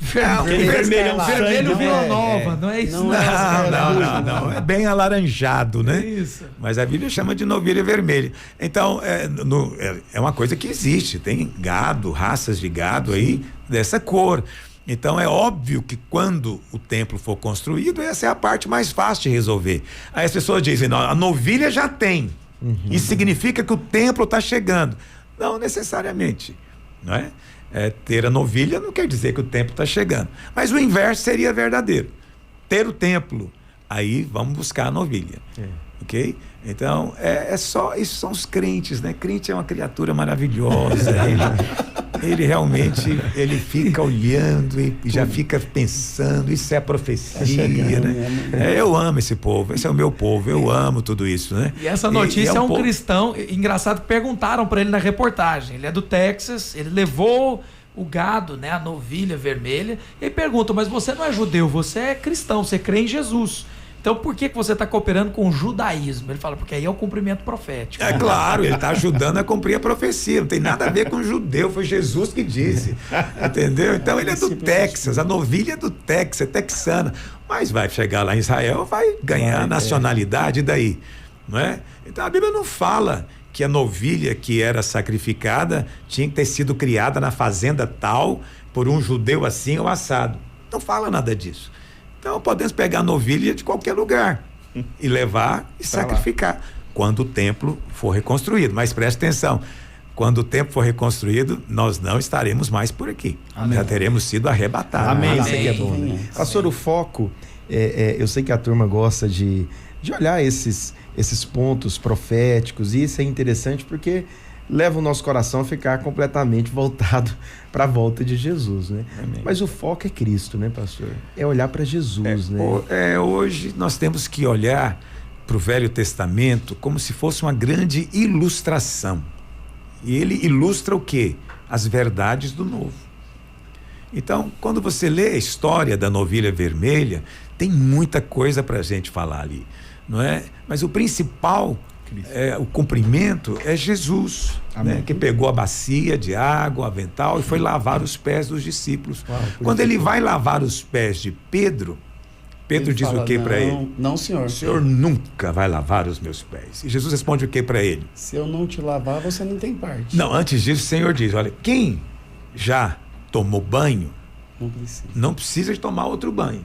Vermelho Vila Nova, não é isso? Não. É bem alaranjado, né? Isso. Mas a Bíblia chama de novilha vermelha. Então, é uma coisa que existe. Tem gado, raças de gado aí dessa cor. Então, é óbvio que quando o templo for construído, essa é a parte mais fácil de resolver. Aí as pessoas dizem, não, a novilha já tem. Isso significa que o templo está chegando. Não necessariamente. Não é? Ter a novilha não quer dizer que o templo está chegando. Mas o inverso seria verdadeiro. Ter o templo, aí vamos buscar a novilha. Ok? Então, isso são os crentes, né? Crente é uma criatura maravilhosa. Ele realmente, ele fica olhando e já fica pensando, isso é profecia, né? Eu amo esse povo, esse é o meu povo, eu amo tudo isso, né? E essa notícia é um cristão, engraçado, perguntaram para ele na reportagem, ele é do Texas, ele levou o gado, né, a novilha vermelha, e perguntam, mas você não é judeu, você é cristão, você crê em Jesus. Então, por que você está cooperando com o judaísmo? Ele fala, porque aí é o cumprimento profético. É claro, ele está ajudando a cumprir a profecia. Não tem nada a ver com judeu, foi Jesus que disse. Entendeu? Então, ele é do Texas, a novilha é do Texas, é texana. Mas vai chegar lá em Israel, vai ganhar a nacionalidade daí. Não é? Então, a Bíblia não fala que a novilha que era sacrificada tinha que ter sido criada na fazenda tal, por um judeu assim ou assado. Não fala nada disso. Então podemos pegar a novilha de qualquer lugar e levar e sacrificar quando o templo for reconstruído. Mas preste atenção, quando o templo for reconstruído, nós não estaremos mais por aqui. Amém. Já teremos sido arrebatados. Amém. Isso aqui é bom, né? Pastor, o foco, eu sei que a turma gosta de olhar esses pontos proféticos, e isso é interessante porque leva o nosso coração a ficar completamente voltado para a volta de Jesus, né? Amém. Mas o foco é Cristo, né, pastor? É olhar para Jesus, né? Hoje nós temos que olhar para o Velho Testamento como se fosse uma grande ilustração. E ele ilustra o quê? As verdades do Novo. Então, quando você lê a história da novilha vermelha, tem muita coisa para a gente falar ali, não é? Mas o principal, o cumprimento, é Jesus, né? Que pegou a bacia de água, o avental, e foi lavar os pés dos discípulos. Quando ele vai lavar os pés de Pedro, Pedro diz o que para ele? Não, senhor. O senhor nunca vai lavar os meus pés. E Jesus responde o que para ele? Se eu não te lavar, você não tem parte. Não, antes disso o Senhor diz, olha, quem já tomou banho, não precisa de tomar outro banho,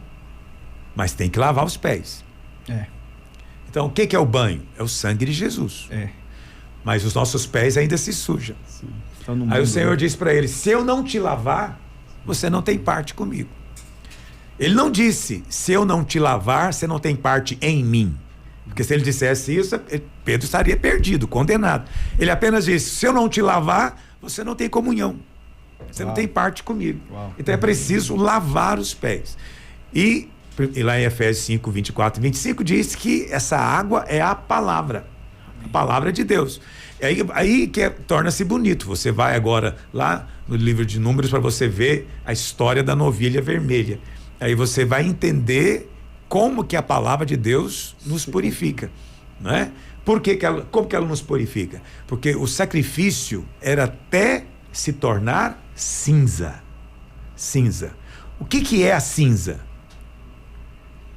mas tem que lavar os pés. Então, o que é o banho? É o sangue de Jesus. Mas os nossos pés ainda se sujam. Aí o Senhor diz para ele, se eu não te lavar, você não tem parte comigo. Ele não disse, se eu não te lavar, você não tem parte em mim. Porque se ele dissesse isso, Pedro estaria perdido, condenado. Ele apenas disse, se eu não te lavar, você não tem comunhão. Você não tem parte comigo. Então é preciso lavar os pés. E lá em Efésios 5, 24 e 25 diz que essa água é a palavra de Deus. Aí que torna-se bonito. Você vai agora lá no livro de Números para você ver a história da novilha vermelha. Aí você vai entender como que a palavra de Deus nos purifica, não é? Como que ela nos purifica? Porque o sacrifício era até se tornar cinza. Cinza. O que é a cinza?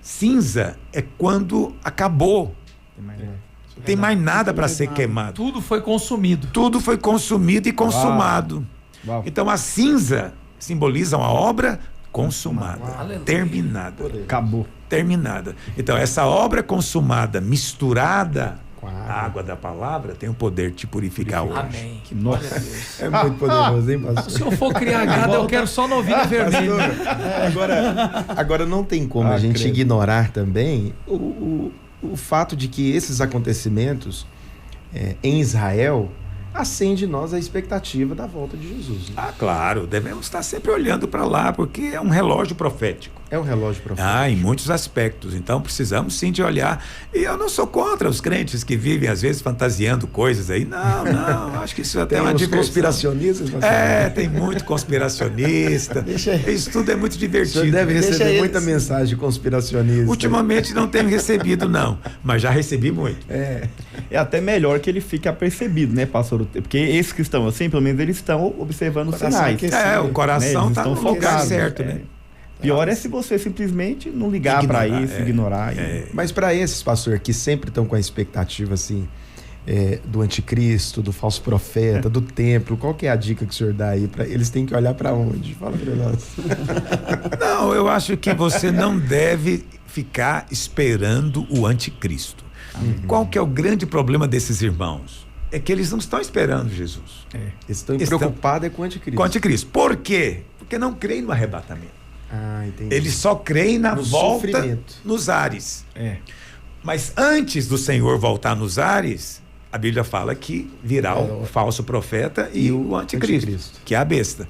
Cinza é quando acabou. Não tem mais nada para ser queimado. Tudo foi consumido. Tudo foi consumido e consumado. Então a cinza simboliza uma obra consumada, terminada. Acabou. Terminada. Então essa obra consumada, misturada com a água da palavra, tem o poder de te purificar hoje. Amém. Nossa. É muito poderoso, hein, pastor? Se eu for criar gado, eu quero só novilha vermelha. Agora não tem como a gente ignorar também o fato de que esses acontecimentos em Israel acende em nós a expectativa da volta de Jesus, né? Claro, devemos estar sempre olhando para lá, porque é um relógio profético. É um relógio profético. Em muitos aspectos. Então precisamos sim de olhar. E eu não sou contra os crentes que vivem às vezes fantasiando coisas aí. Não, acho que isso até é uma diversão. Conspiracionistas? Tem muito conspiracionista. Isso tudo é muito divertido. Você deve receber muita mensagem de conspiracionista. Ultimamente não tenho recebido não, mas já recebi muito. É até melhor que ele fique apercebido, né, pastor? Porque esses que estão assim, pelo menos eles estão observando os sinais. O coração está no lugar certo, né? Pior é se você simplesmente não ligar para isso, ignorar. Mas para esses, pastor, que sempre estão com a expectativa assim, do anticristo, do falso profeta, do templo, qual que é a dica que o senhor dá aí? Eles têm que olhar para onde? Fala para nós. Não, eu acho que você não deve ficar esperando o anticristo. Qual que é o grande problema desses irmãos? É que eles não estão esperando Jesus. Eles estão preocupados com o anticristo. Com o anticristo. Por quê? Porque não creem no arrebatamento. Entendi. Eles só creem na volta sofrimento. Nos ares. Mas antes do Senhor voltar nos ares, a Bíblia fala que virá o falso profeta e o anticristo, que é a besta.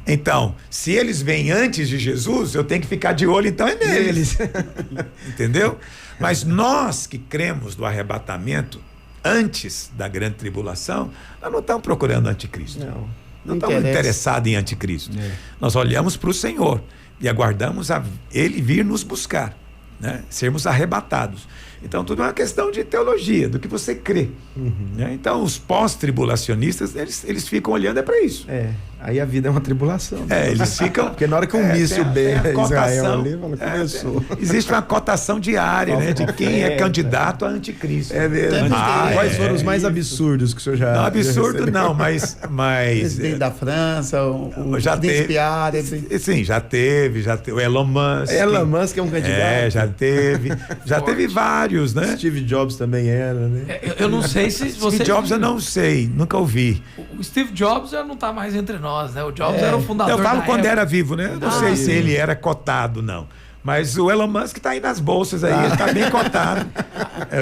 Então, se eles vêm antes de Jesus, eu tenho que ficar de olho então neles. Entendeu? Mas nós que cremos no arrebatamento antes da grande tribulação, nós não estamos procurando anticristo. Não estamos interessados em anticristo. Nós olhamos para o Senhor e aguardamos ele vir nos buscar, né? Sermos arrebatados. Então tudo é uma questão de teologia, do que você crê, né? Então os pós-tribulacionistas eles ficam olhando para isso. Aí a vida é uma tribulação. Né? Eles ficam. Porque na hora que um míssil tem a Israel cotação, ali, começou. Existe uma cotação diária, né? De quem é candidato a anticristo. É mesmo. Quais foram os mais absurdos que o senhor já... Não, absurdo não, mas Presidente da França, o já príncipe teve. árabe. Sim, já teve. O Elon Musk. Elon Musk é um candidato. Já teve. Já teve vários, né? Steve Jobs também era, né? Eu não sei se você... Steve Jobs eu não sei, nunca ouvi. O Steve Jobs já não tá mais entre nós, né? O Jobs era o fundador Eu falo da quando Apple. era vivo, né? Eu não sei se ele era cotado, não. Mas o Elon Musk tá aí nas bolsas aí, ele tá bem cotado.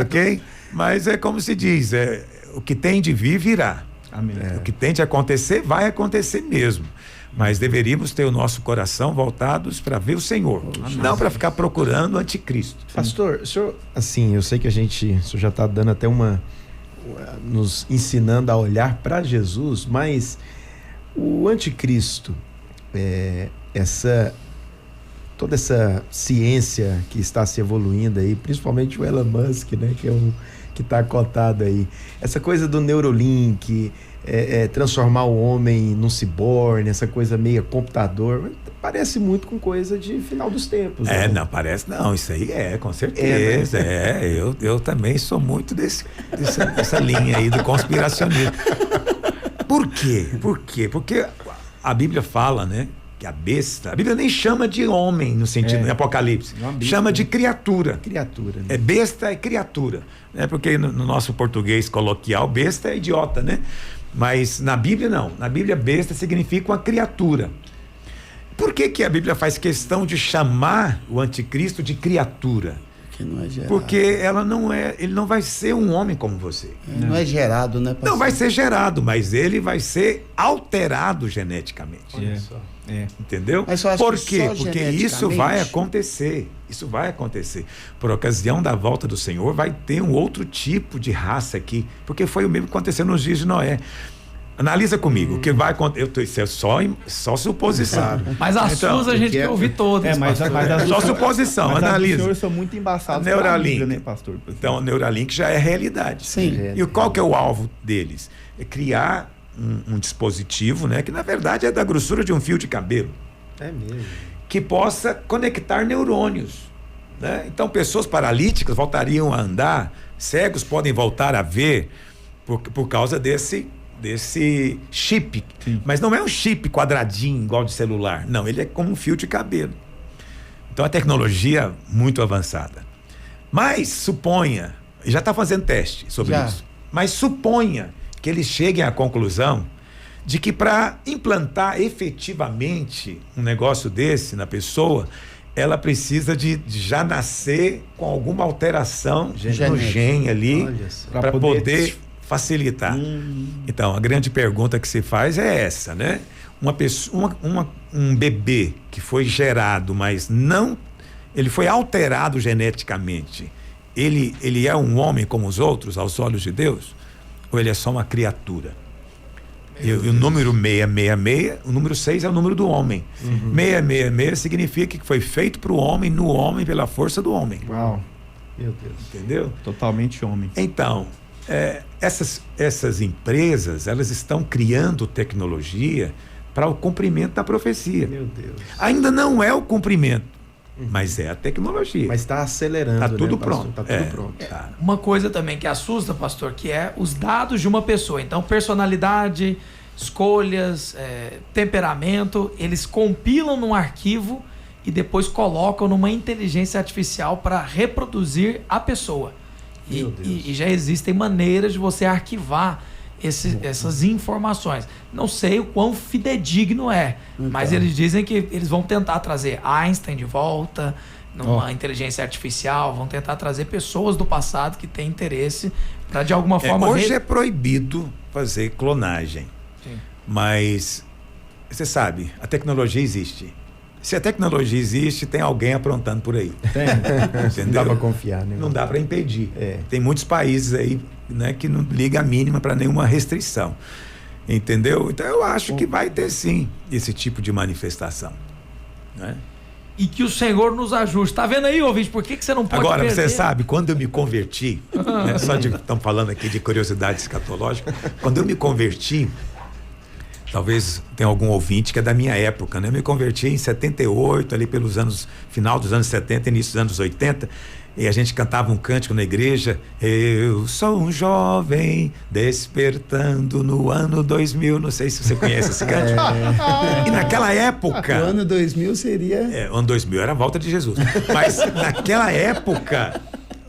Ok? Mas é como se diz, o que tem de vir, virá. Amém. O que tem de acontecer, vai acontecer mesmo. Mas deveríamos ter o nosso coração voltados para ver o Senhor, não para ficar procurando o anticristo. Pastor, o senhor, assim, eu sei que o senhor já está dando até nos ensinando a olhar para Jesus, mas o anticristo, toda essa ciência que está se evoluindo aí, principalmente o Elon Musk, né, que é que está cotado aí, essa coisa do Neuralink, transformar o homem num ciborgue, essa coisa meio computador, parece muito com coisa de final dos tempos. Né? Não, parece não, isso aí com certeza, eu também sou muito dessa linha aí do conspiracionismo. Por quê? Porque a Bíblia fala, né, que a Bíblia nem chama de homem no sentido de Apocalipse, chama de criatura. Criatura. Né? Besta é criatura, né? Porque no nosso português coloquial, besta é idiota, né? Mas na Bíblia não, na Bíblia besta significa uma criatura. Por que a Bíblia faz questão de chamar o anticristo de criatura? Que não é gerado. Porque ele não vai ser um homem como você. Não é gerado, né, pastor? Não vai ser gerado, mas ele vai ser alterado geneticamente. Entendeu? Mas eu acho Por que quê? só Porque geneticamente? isso vai acontecer. Isso vai acontecer. Por ocasião da volta do Senhor, vai ter um outro tipo de raça aqui. Porque foi o mesmo que aconteceu nos dias de Noé. Analisa comigo, o que vai acontecer. Isso é só suposição. Mas as suas a gente quer ouvir todas. Mas as Só suposição, mas analisa. Os senhores são muito embaçados Neuralink. pela Bíblia, né, pastor? Então, o Neuralink já é realidade. Sim. E qual que é o alvo deles? É criar um dispositivo, né, que na verdade é da grossura de um fio de cabelo. É mesmo. Que possa conectar neurônios. Né? Então, pessoas paralíticas voltariam a andar, cegos podem voltar a ver por causa desse chip. Sim. Mas não é um chip quadradinho igual de celular. Não, ele é como um fio de cabelo. Então, a tecnologia muito avançada. Mas suponha, já está fazendo teste sobre isso, mas suponha que eles cheguem à conclusão de que para implantar efetivamente um negócio desse na pessoa, ela precisa de já nascer com alguma alteração no gene ali para poder facilitar. Então, a grande pergunta que se faz é essa, né? Um bebê que foi gerado, mas não, ele foi alterado geneticamente. Ele é um homem como os outros aos olhos de Deus? Ou ele é só uma criatura? E o número 666, o número 6 é o número do homem. 666 significa que foi feito para o homem, no homem, pela força do homem. Uau, Meu Deus. Entendeu? totalmente homem. Então, essas empresas, elas estão criando tecnologia para o cumprimento da profecia. Meu Deus. Ainda não é o cumprimento, mas é a tecnologia. Mas está acelerando. Tá tudo né, pastor? pronto. Tá tudo pronto. Tá. Uma coisa também que assusta, pastor, que é os dados de uma pessoa. Então, personalidade, escolhas, temperamento, eles compilam num arquivo e depois colocam numa inteligência artificial para reproduzir a pessoa. E já existem maneiras de você arquivar essas informações. Não sei o quão fidedigno é, mas eles dizem que eles vão tentar trazer Einstein de volta, numa inteligência artificial, vão tentar trazer pessoas do passado que têm interesse para de alguma forma... Hoje é proibido fazer clonagem. Sim. Mas você sabe, a tecnologia existe. Se a tecnologia existe, tem alguém aprontando por aí. Não dá para confiar, né? Não dá para impedir. É. Tem muitos países aí, né, que não liga a mínima para nenhuma restrição. Entendeu? Então eu acho que vai ter sim esse tipo de manifestação. Né? E que o Senhor nos ajude. Tá vendo aí, ouvinte? Por que você não pode Agora, perder? você sabe, quando eu me converti, né, estamos falando aqui de curiosidade escatológica, quando eu me converti, talvez tenha algum ouvinte que é da minha época, né? Eu me converti em 78, ali pelos final dos anos 70, início dos anos 80, e a gente cantava um cântico na igreja: eu sou um jovem despertando no ano 2000, não sei se você conhece esse cântico. E naquela época... O ano 2000 seria... o ano 2000 era a volta de Jesus, mas naquela época,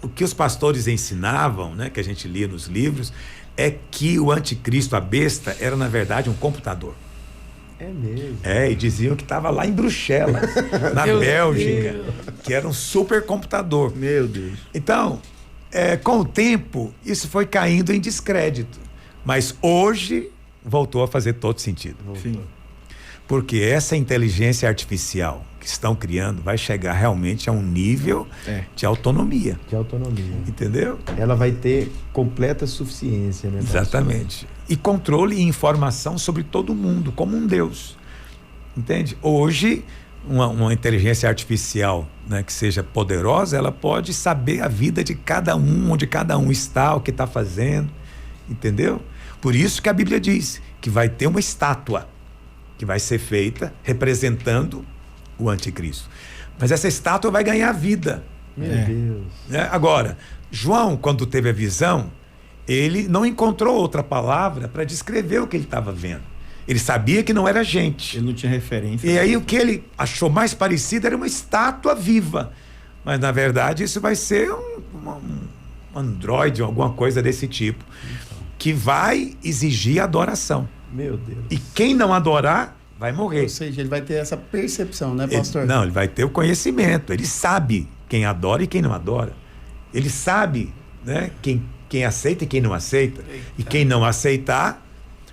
o que os pastores ensinavam, né, que a gente lia nos livros, é que o anticristo, a besta, era na verdade um computador. É mesmo. E diziam que estava lá em Bruxelas, na Bélgica, que era um supercomputador. Meu Deus. Então, com o tempo, isso foi caindo em descrédito. Mas hoje voltou a fazer todo sentido. Sim. Porque essa inteligência artificial que estão criando vai chegar realmente a um nível de autonomia. De autonomia. Entendeu? Ela vai ter completa suficiência, né? Exatamente. E controle e informação sobre todo mundo, como um Deus. Entende? Hoje, uma inteligência artificial, né, que seja poderosa, ela pode saber a vida de cada um, onde cada um está, o que está fazendo. Entendeu? Por isso que a Bíblia diz que vai ter uma estátua que vai ser feita representando o anticristo. Mas essa estátua vai ganhar vida. Meu Deus. Agora, João, quando teve a visão, ele não encontrou outra palavra para descrever o que ele estava vendo. Ele sabia que não era gente. Ele não tinha referência. E aí o que ele achou mais parecido era uma estátua viva. Mas na verdade isso vai ser um androide, alguma coisa desse tipo, que vai exigir adoração. Meu Deus. E quem não adorar vai morrer. Ou seja, ele vai ter essa percepção, né, pastor? Ele vai ter o conhecimento. Ele sabe quem adora e quem não adora. Ele sabe, né, quem aceita e quem não aceita. E quem não aceitar,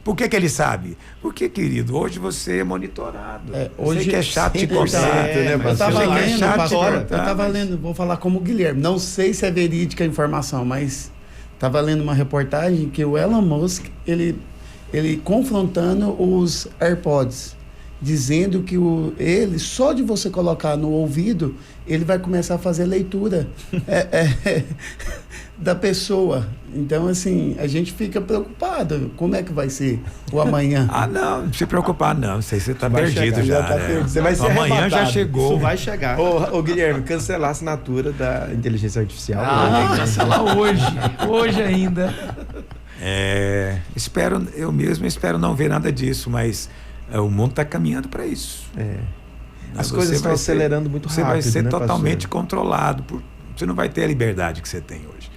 por que ele sabe? Porque, querido, hoje você é monitorado. Hoje sei que é chato te contar, né, pastor? eu estava Sei que é lendo, chato te pastor, eu contar, estava mas- lendo, vou falar como o Guilherme, não sei se é verídica a informação, mas estava lendo uma reportagem que o Elon Musk, ele confrontando os AirPods, dizendo que ele, só de você colocar no ouvido, ele vai começar a fazer leitura da pessoa. Então, assim, a gente fica preocupado. Como é que vai ser o amanhã? Não se preocupar, não. Não sei se você está Vai perdido chegar, já. já tá né? perdido. Você vai ser Amanhã já arrebatado. chegou. Isso vai chegar. Ô, Guilherme, cancelar a assinatura da inteligência artificial. Tem que cancelar hoje ainda. Eu mesmo espero não ver nada disso, mas o mundo está caminhando para isso. As Você coisas estão vai ser- acelerando muito Você rápido, vai ser né, totalmente pastor? controlado. Você não vai ter a liberdade que você tem hoje.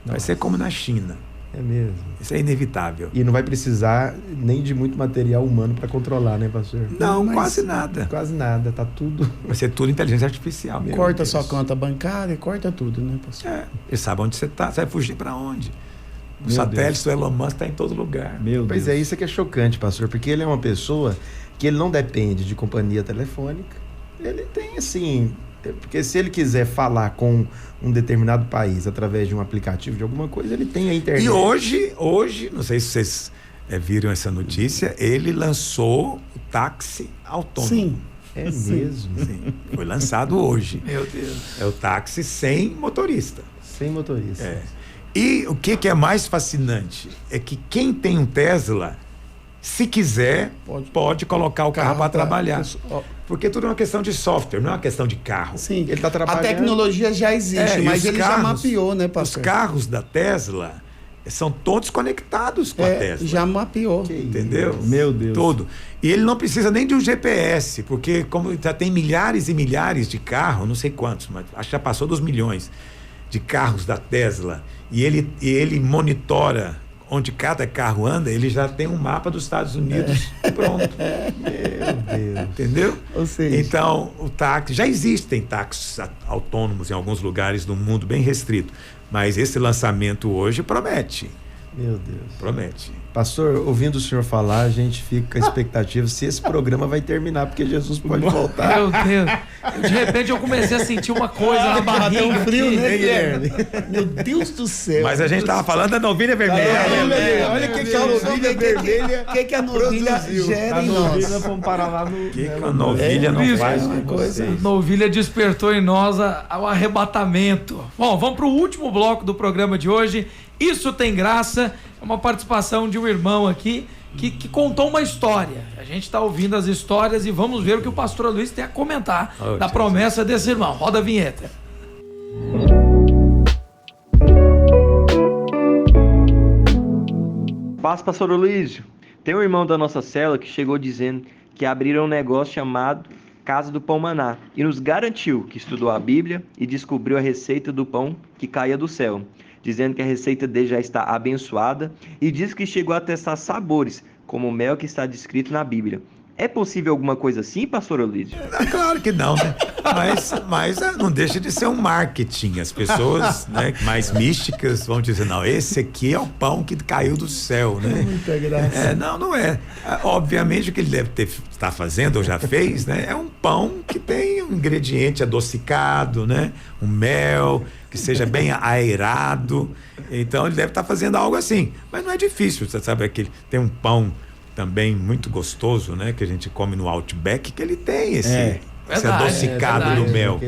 Vai ser como na China. É mesmo. Isso é inevitável. E não vai precisar nem de muito material humano para controlar, né, pastor? Não, mas- quase nada. Quase nada, tá tudo. Vai ser tudo inteligência artificial. Meu Corta Deus. sua conta bancária, corta tudo, né, pastor? Ele sabe onde você está. Você vai fugir para onde? O Meu satélite do Elon Musk está em todo lugar. Meu Pois Deus. é, isso que é chocante, pastor, porque ele é uma pessoa que ele não depende de companhia telefônica. Ele tem, assim... Porque se ele quiser falar com um determinado país através de um aplicativo, de alguma coisa, ele tem a internet. E hoje, não sei se vocês viram essa notícia, ele lançou o táxi autônomo. Sim. É mesmo. Sim, foi lançado hoje. Meu Deus. É o táxi sem motorista. Sem motorista. E o que é mais fascinante é que quem tem um Tesla, se quiser, pode colocar o carro para trabalhar. Porque tudo é uma questão de software, não é uma questão de carro. Sim, Ele tá a trabalhando. tecnologia já existe, E mas os ele já mapeou, né, Os pastor? carros da Tesla são todos conectados com a Tesla. Já mapeou. Entendeu? Meu Deus. Todo. E ele não precisa nem de um GPS, porque como já tem milhares e milhares de carros, não sei quantos, mas acho que já passou dos milhões de carros da Tesla, e ele monitora onde cada carro anda, ele já tem um mapa dos Estados Unidos pronto. Meu Deus. Entendeu? Ou seja, Então, o táxi, já existem táxis autônomos em alguns lugares do mundo bem restrito, mas esse lançamento hoje promete. Meu Deus. Promete. Pastor, ouvindo o senhor falar, a gente fica com a expectativa se esse programa vai terminar, porque Jesus pode voltar. Meu Deus. De repente eu comecei a sentir uma coisa na barriga. bateu um frio, aqui. né, Guilherme? Meu Deus do céu. Mas a gente estava falando da novilha vermelha. Olha o que a novilha vermelha O que a novilha produziu. gera A em novilha, nós? vamos parar lá no... O que a novilha não isso, faz é com uma coisa. vocês? Novilha despertou em nós o arrebatamento. Bom, vamos para o último bloco do programa de hoje. Isso Tem Graça, é uma participação de um irmão aqui que contou uma história. A gente está ouvindo as histórias e vamos ver o que o pastor Luiz tem a comentar da promessa desse irmão. Roda a vinheta. Paz, pastor Luiz. Tem um irmão da nossa célula que chegou dizendo que abriram um negócio chamado Casa do Pão Maná e nos garantiu que estudou a Bíblia e descobriu a receita do pão que caía do céu, dizendo que a receita dele já está abençoada e diz que chegou a testar sabores, como o mel que está descrito na Bíblia. É possível alguma coisa assim, pastor Luiz? Claro que não, né? Mas não deixa de ser um marketing. As pessoas, né, mais místicas vão dizer, não, esse aqui é o pão que caiu do céu, né? Muita graça. Não é. Obviamente o que ele deve estar fazendo ou já fez, né? É um pão que tem um ingrediente adocicado, né? Um mel, que seja bem aerado. Então ele deve estar fazendo algo assim. Mas não é difícil, você sabe que tem um pão também muito gostoso, né? Que a gente come no Outback, que ele tem esse adocicado do mel.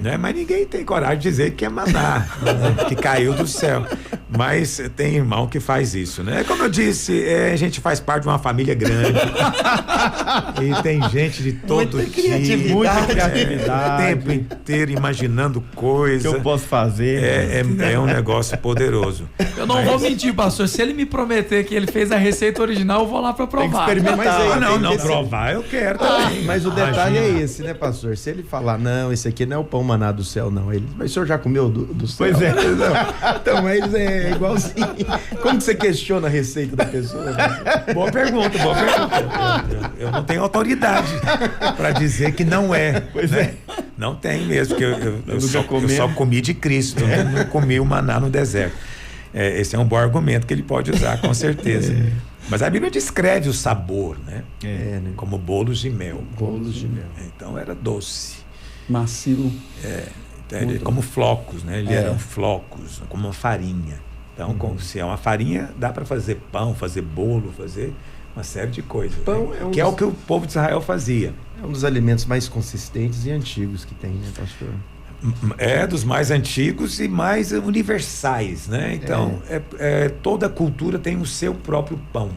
Né? Mas ninguém tem coragem de dizer que é maná, que caiu do céu. Mas tem irmão que faz isso, né? Como eu disse, a gente faz parte de uma família grande. E tem gente de todo tipo. Muita criatividade. O tempo inteiro imaginando coisas. O que eu posso fazer? É um negócio poderoso. Eu não vou mentir, pastor. Se ele me prometer que ele fez a receita original, eu vou lá para provar. Tem que experimentar. Não, provar eu quero também. Mas o detalhe é esse, né, pastor? Se ele falar, não, esse aqui não é o pão maná do céu, não. Mas o senhor já comeu do céu? Pois é. Não. Então, mas é igualzinho. Como que você questiona a receita da pessoa? Boa pergunta. Eu não tenho autoridade para dizer que não é. Pois né? Não tem mesmo, porque eu só comi de Cristo, né? Não comi o maná no deserto. Esse é um bom argumento que ele pode usar, com certeza. Mas a Bíblia descreve o sabor, né? Né? Como bolos de mel. Bolos de mel. Então era doce. Macio. Então, como flocos, né? Ele eram flocos, como uma farinha. Então, se é uma farinha, dá para fazer pão, fazer bolo, fazer uma série de coisas. Pão né? Que é o que o povo de Israel fazia. É um dos alimentos mais consistentes e antigos que tem, né, pastor? É dos mais antigos e mais universais, né? Então, toda cultura tem o seu próprio pão.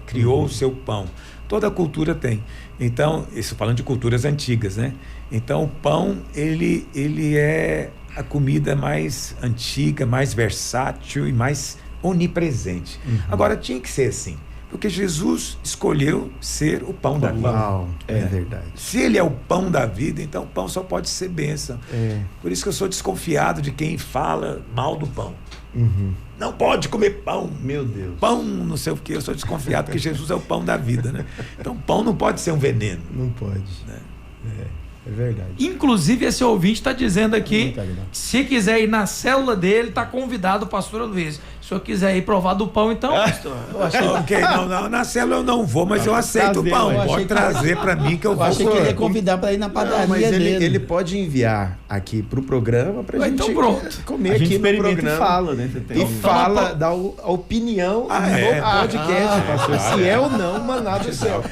Criou o seu pão. Toda cultura tem. Então, isso falando de culturas antigas, né? Então, o pão, ele é a comida mais antiga, mais versátil e mais onipresente. Agora, tinha que ser assim. Porque Jesus escolheu ser o pão da vida. É verdade. Se ele é o pão da vida, então o pão só pode ser bênção. Por isso que eu sou desconfiado de quem fala mal do pão. Não pode comer pão. Meu Deus. Pão, não sei o que. Eu sou desconfiado porque Jesus é o pão da vida, né? Então pão não pode ser um veneno. Não pode. Né? É verdade. Inclusive, esse ouvinte está dizendo aqui, se quiser ir na célula dele, está convidado o pastor Luiz. Se o senhor quiser ir provar do pão, então, pastor. Ok, não, na célula eu não vou, mas eu aceito o pão. Pode trazer para mim que eu vou. Achei que ele ia convidar para ir na padaria mas dele. ele pode enviar aqui pro programa pra gente então pronto. comer aqui no programa. E fala, né? Dá a opinião no podcast, pastor. Se é ou não o maná do céu.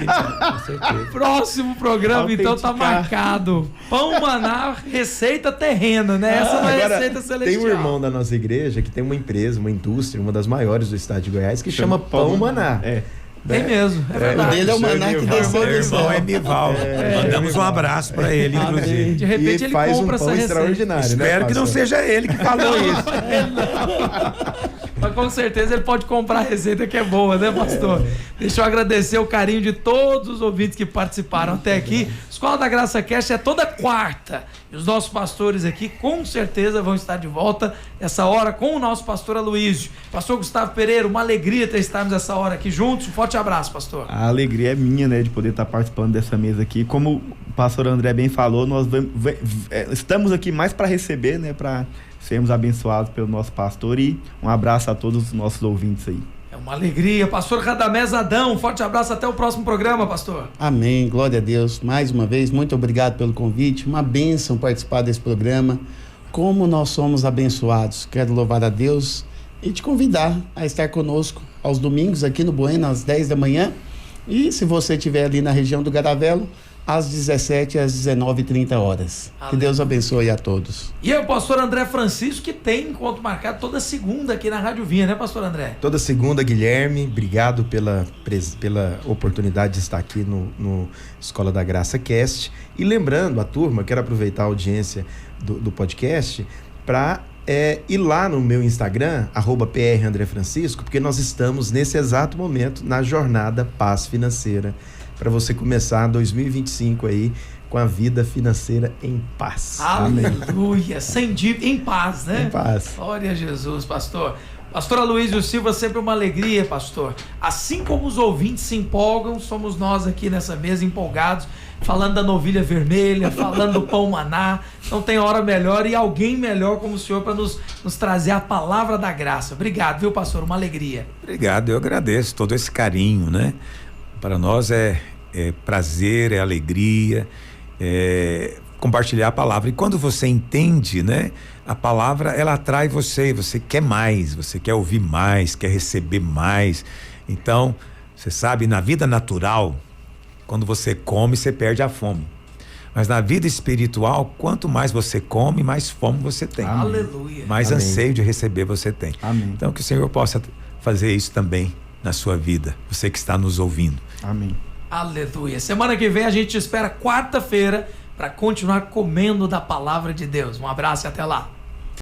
Próximo programa, então, tá marcado. Pão maná, receita terrena, né? Essa não é receita celestial. Tem um irmão da nossa igreja que tem uma empresa, uma indústria, uma das maiores do estado de Goiás, que chama Pão Maná. Tem mesmo, é verdade. O dele é o maná que desceu do céu. Irmão Emival. Mandamos um abraço para ele, inclusive. De repente ele faz compra um pão essa receita. extraordinário. Espero que não seja ele que falou isso. Mas com certeza ele pode comprar a receita que é boa, né, pastor? Deixa eu agradecer o carinho de todos os ouvintes que participaram até aqui. Escola da Graça Cast é toda quarta. E os nossos pastores aqui com certeza vão estar de volta essa hora com o nosso pastor Aloísio. Pastor Gustavo Pereira, uma alegria estarmos essa hora aqui juntos. Um forte abraço, pastor. A alegria é minha, né, de poder estar participando dessa mesa aqui. Como o pastor André bem falou, nós estamos aqui mais para receber, né, para sermos abençoados pelo nosso pastor, e um abraço a todos os nossos ouvintes aí. É uma alegria. Pastor Radamés Adão, um forte abraço, até o próximo programa, pastor. Amém, glória a Deus. Mais uma vez, muito obrigado pelo convite, uma bênção participar desse programa. Como nós somos abençoados. Quero louvar a Deus e te convidar a estar conosco aos domingos aqui no Bueno, às 10 da manhã. E se você estiver ali na região do Garavelo, às 17 às 19h30. Que Deus abençoe a todos. E é o pastor André Francisco, que tem encontro marcado toda segunda aqui na Rádio Vinha, né, pastor André? Toda segunda, Guilherme, obrigado pela oportunidade de estar aqui no Escola da Graça Cast. E lembrando a turma, quero aproveitar a audiência do podcast para ir lá no meu Instagram, @PRAndréFrancisco, porque nós estamos nesse exato momento na jornada Paz Financeira, para você começar 2025 aí com a vida financeira em paz. Aleluia, sem dívida, em paz, né? Em paz. Glória a Jesus, pastor. Pastor Aloysio Silva, sempre uma alegria, pastor. Assim como os ouvintes se empolgam, somos nós aqui nessa mesa empolgados, falando da novilha vermelha, falando do pão maná. Não tem hora melhor e alguém melhor como o senhor para nos trazer a palavra da graça. Obrigado, viu, pastor? Uma alegria. Obrigado, eu agradeço todo esse carinho, né? Para nós é prazer, é alegria, compartilhar a palavra. E quando você entende, né? A palavra, ela atrai você quer mais, você quer ouvir mais, quer receber mais. Então, você sabe, na vida natural, quando você come, você perde a fome. Mas na vida espiritual, quanto mais você come, mais fome você tem. Amém. Aleluia. Mais Amém. anseio de receber você tem. Amém. Então, que o Senhor possa fazer isso também na sua vida, você que está nos ouvindo. Amém. Aleluia. Semana que vem a gente espera quarta-feira para continuar comendo da palavra de Deus. Um abraço e até lá.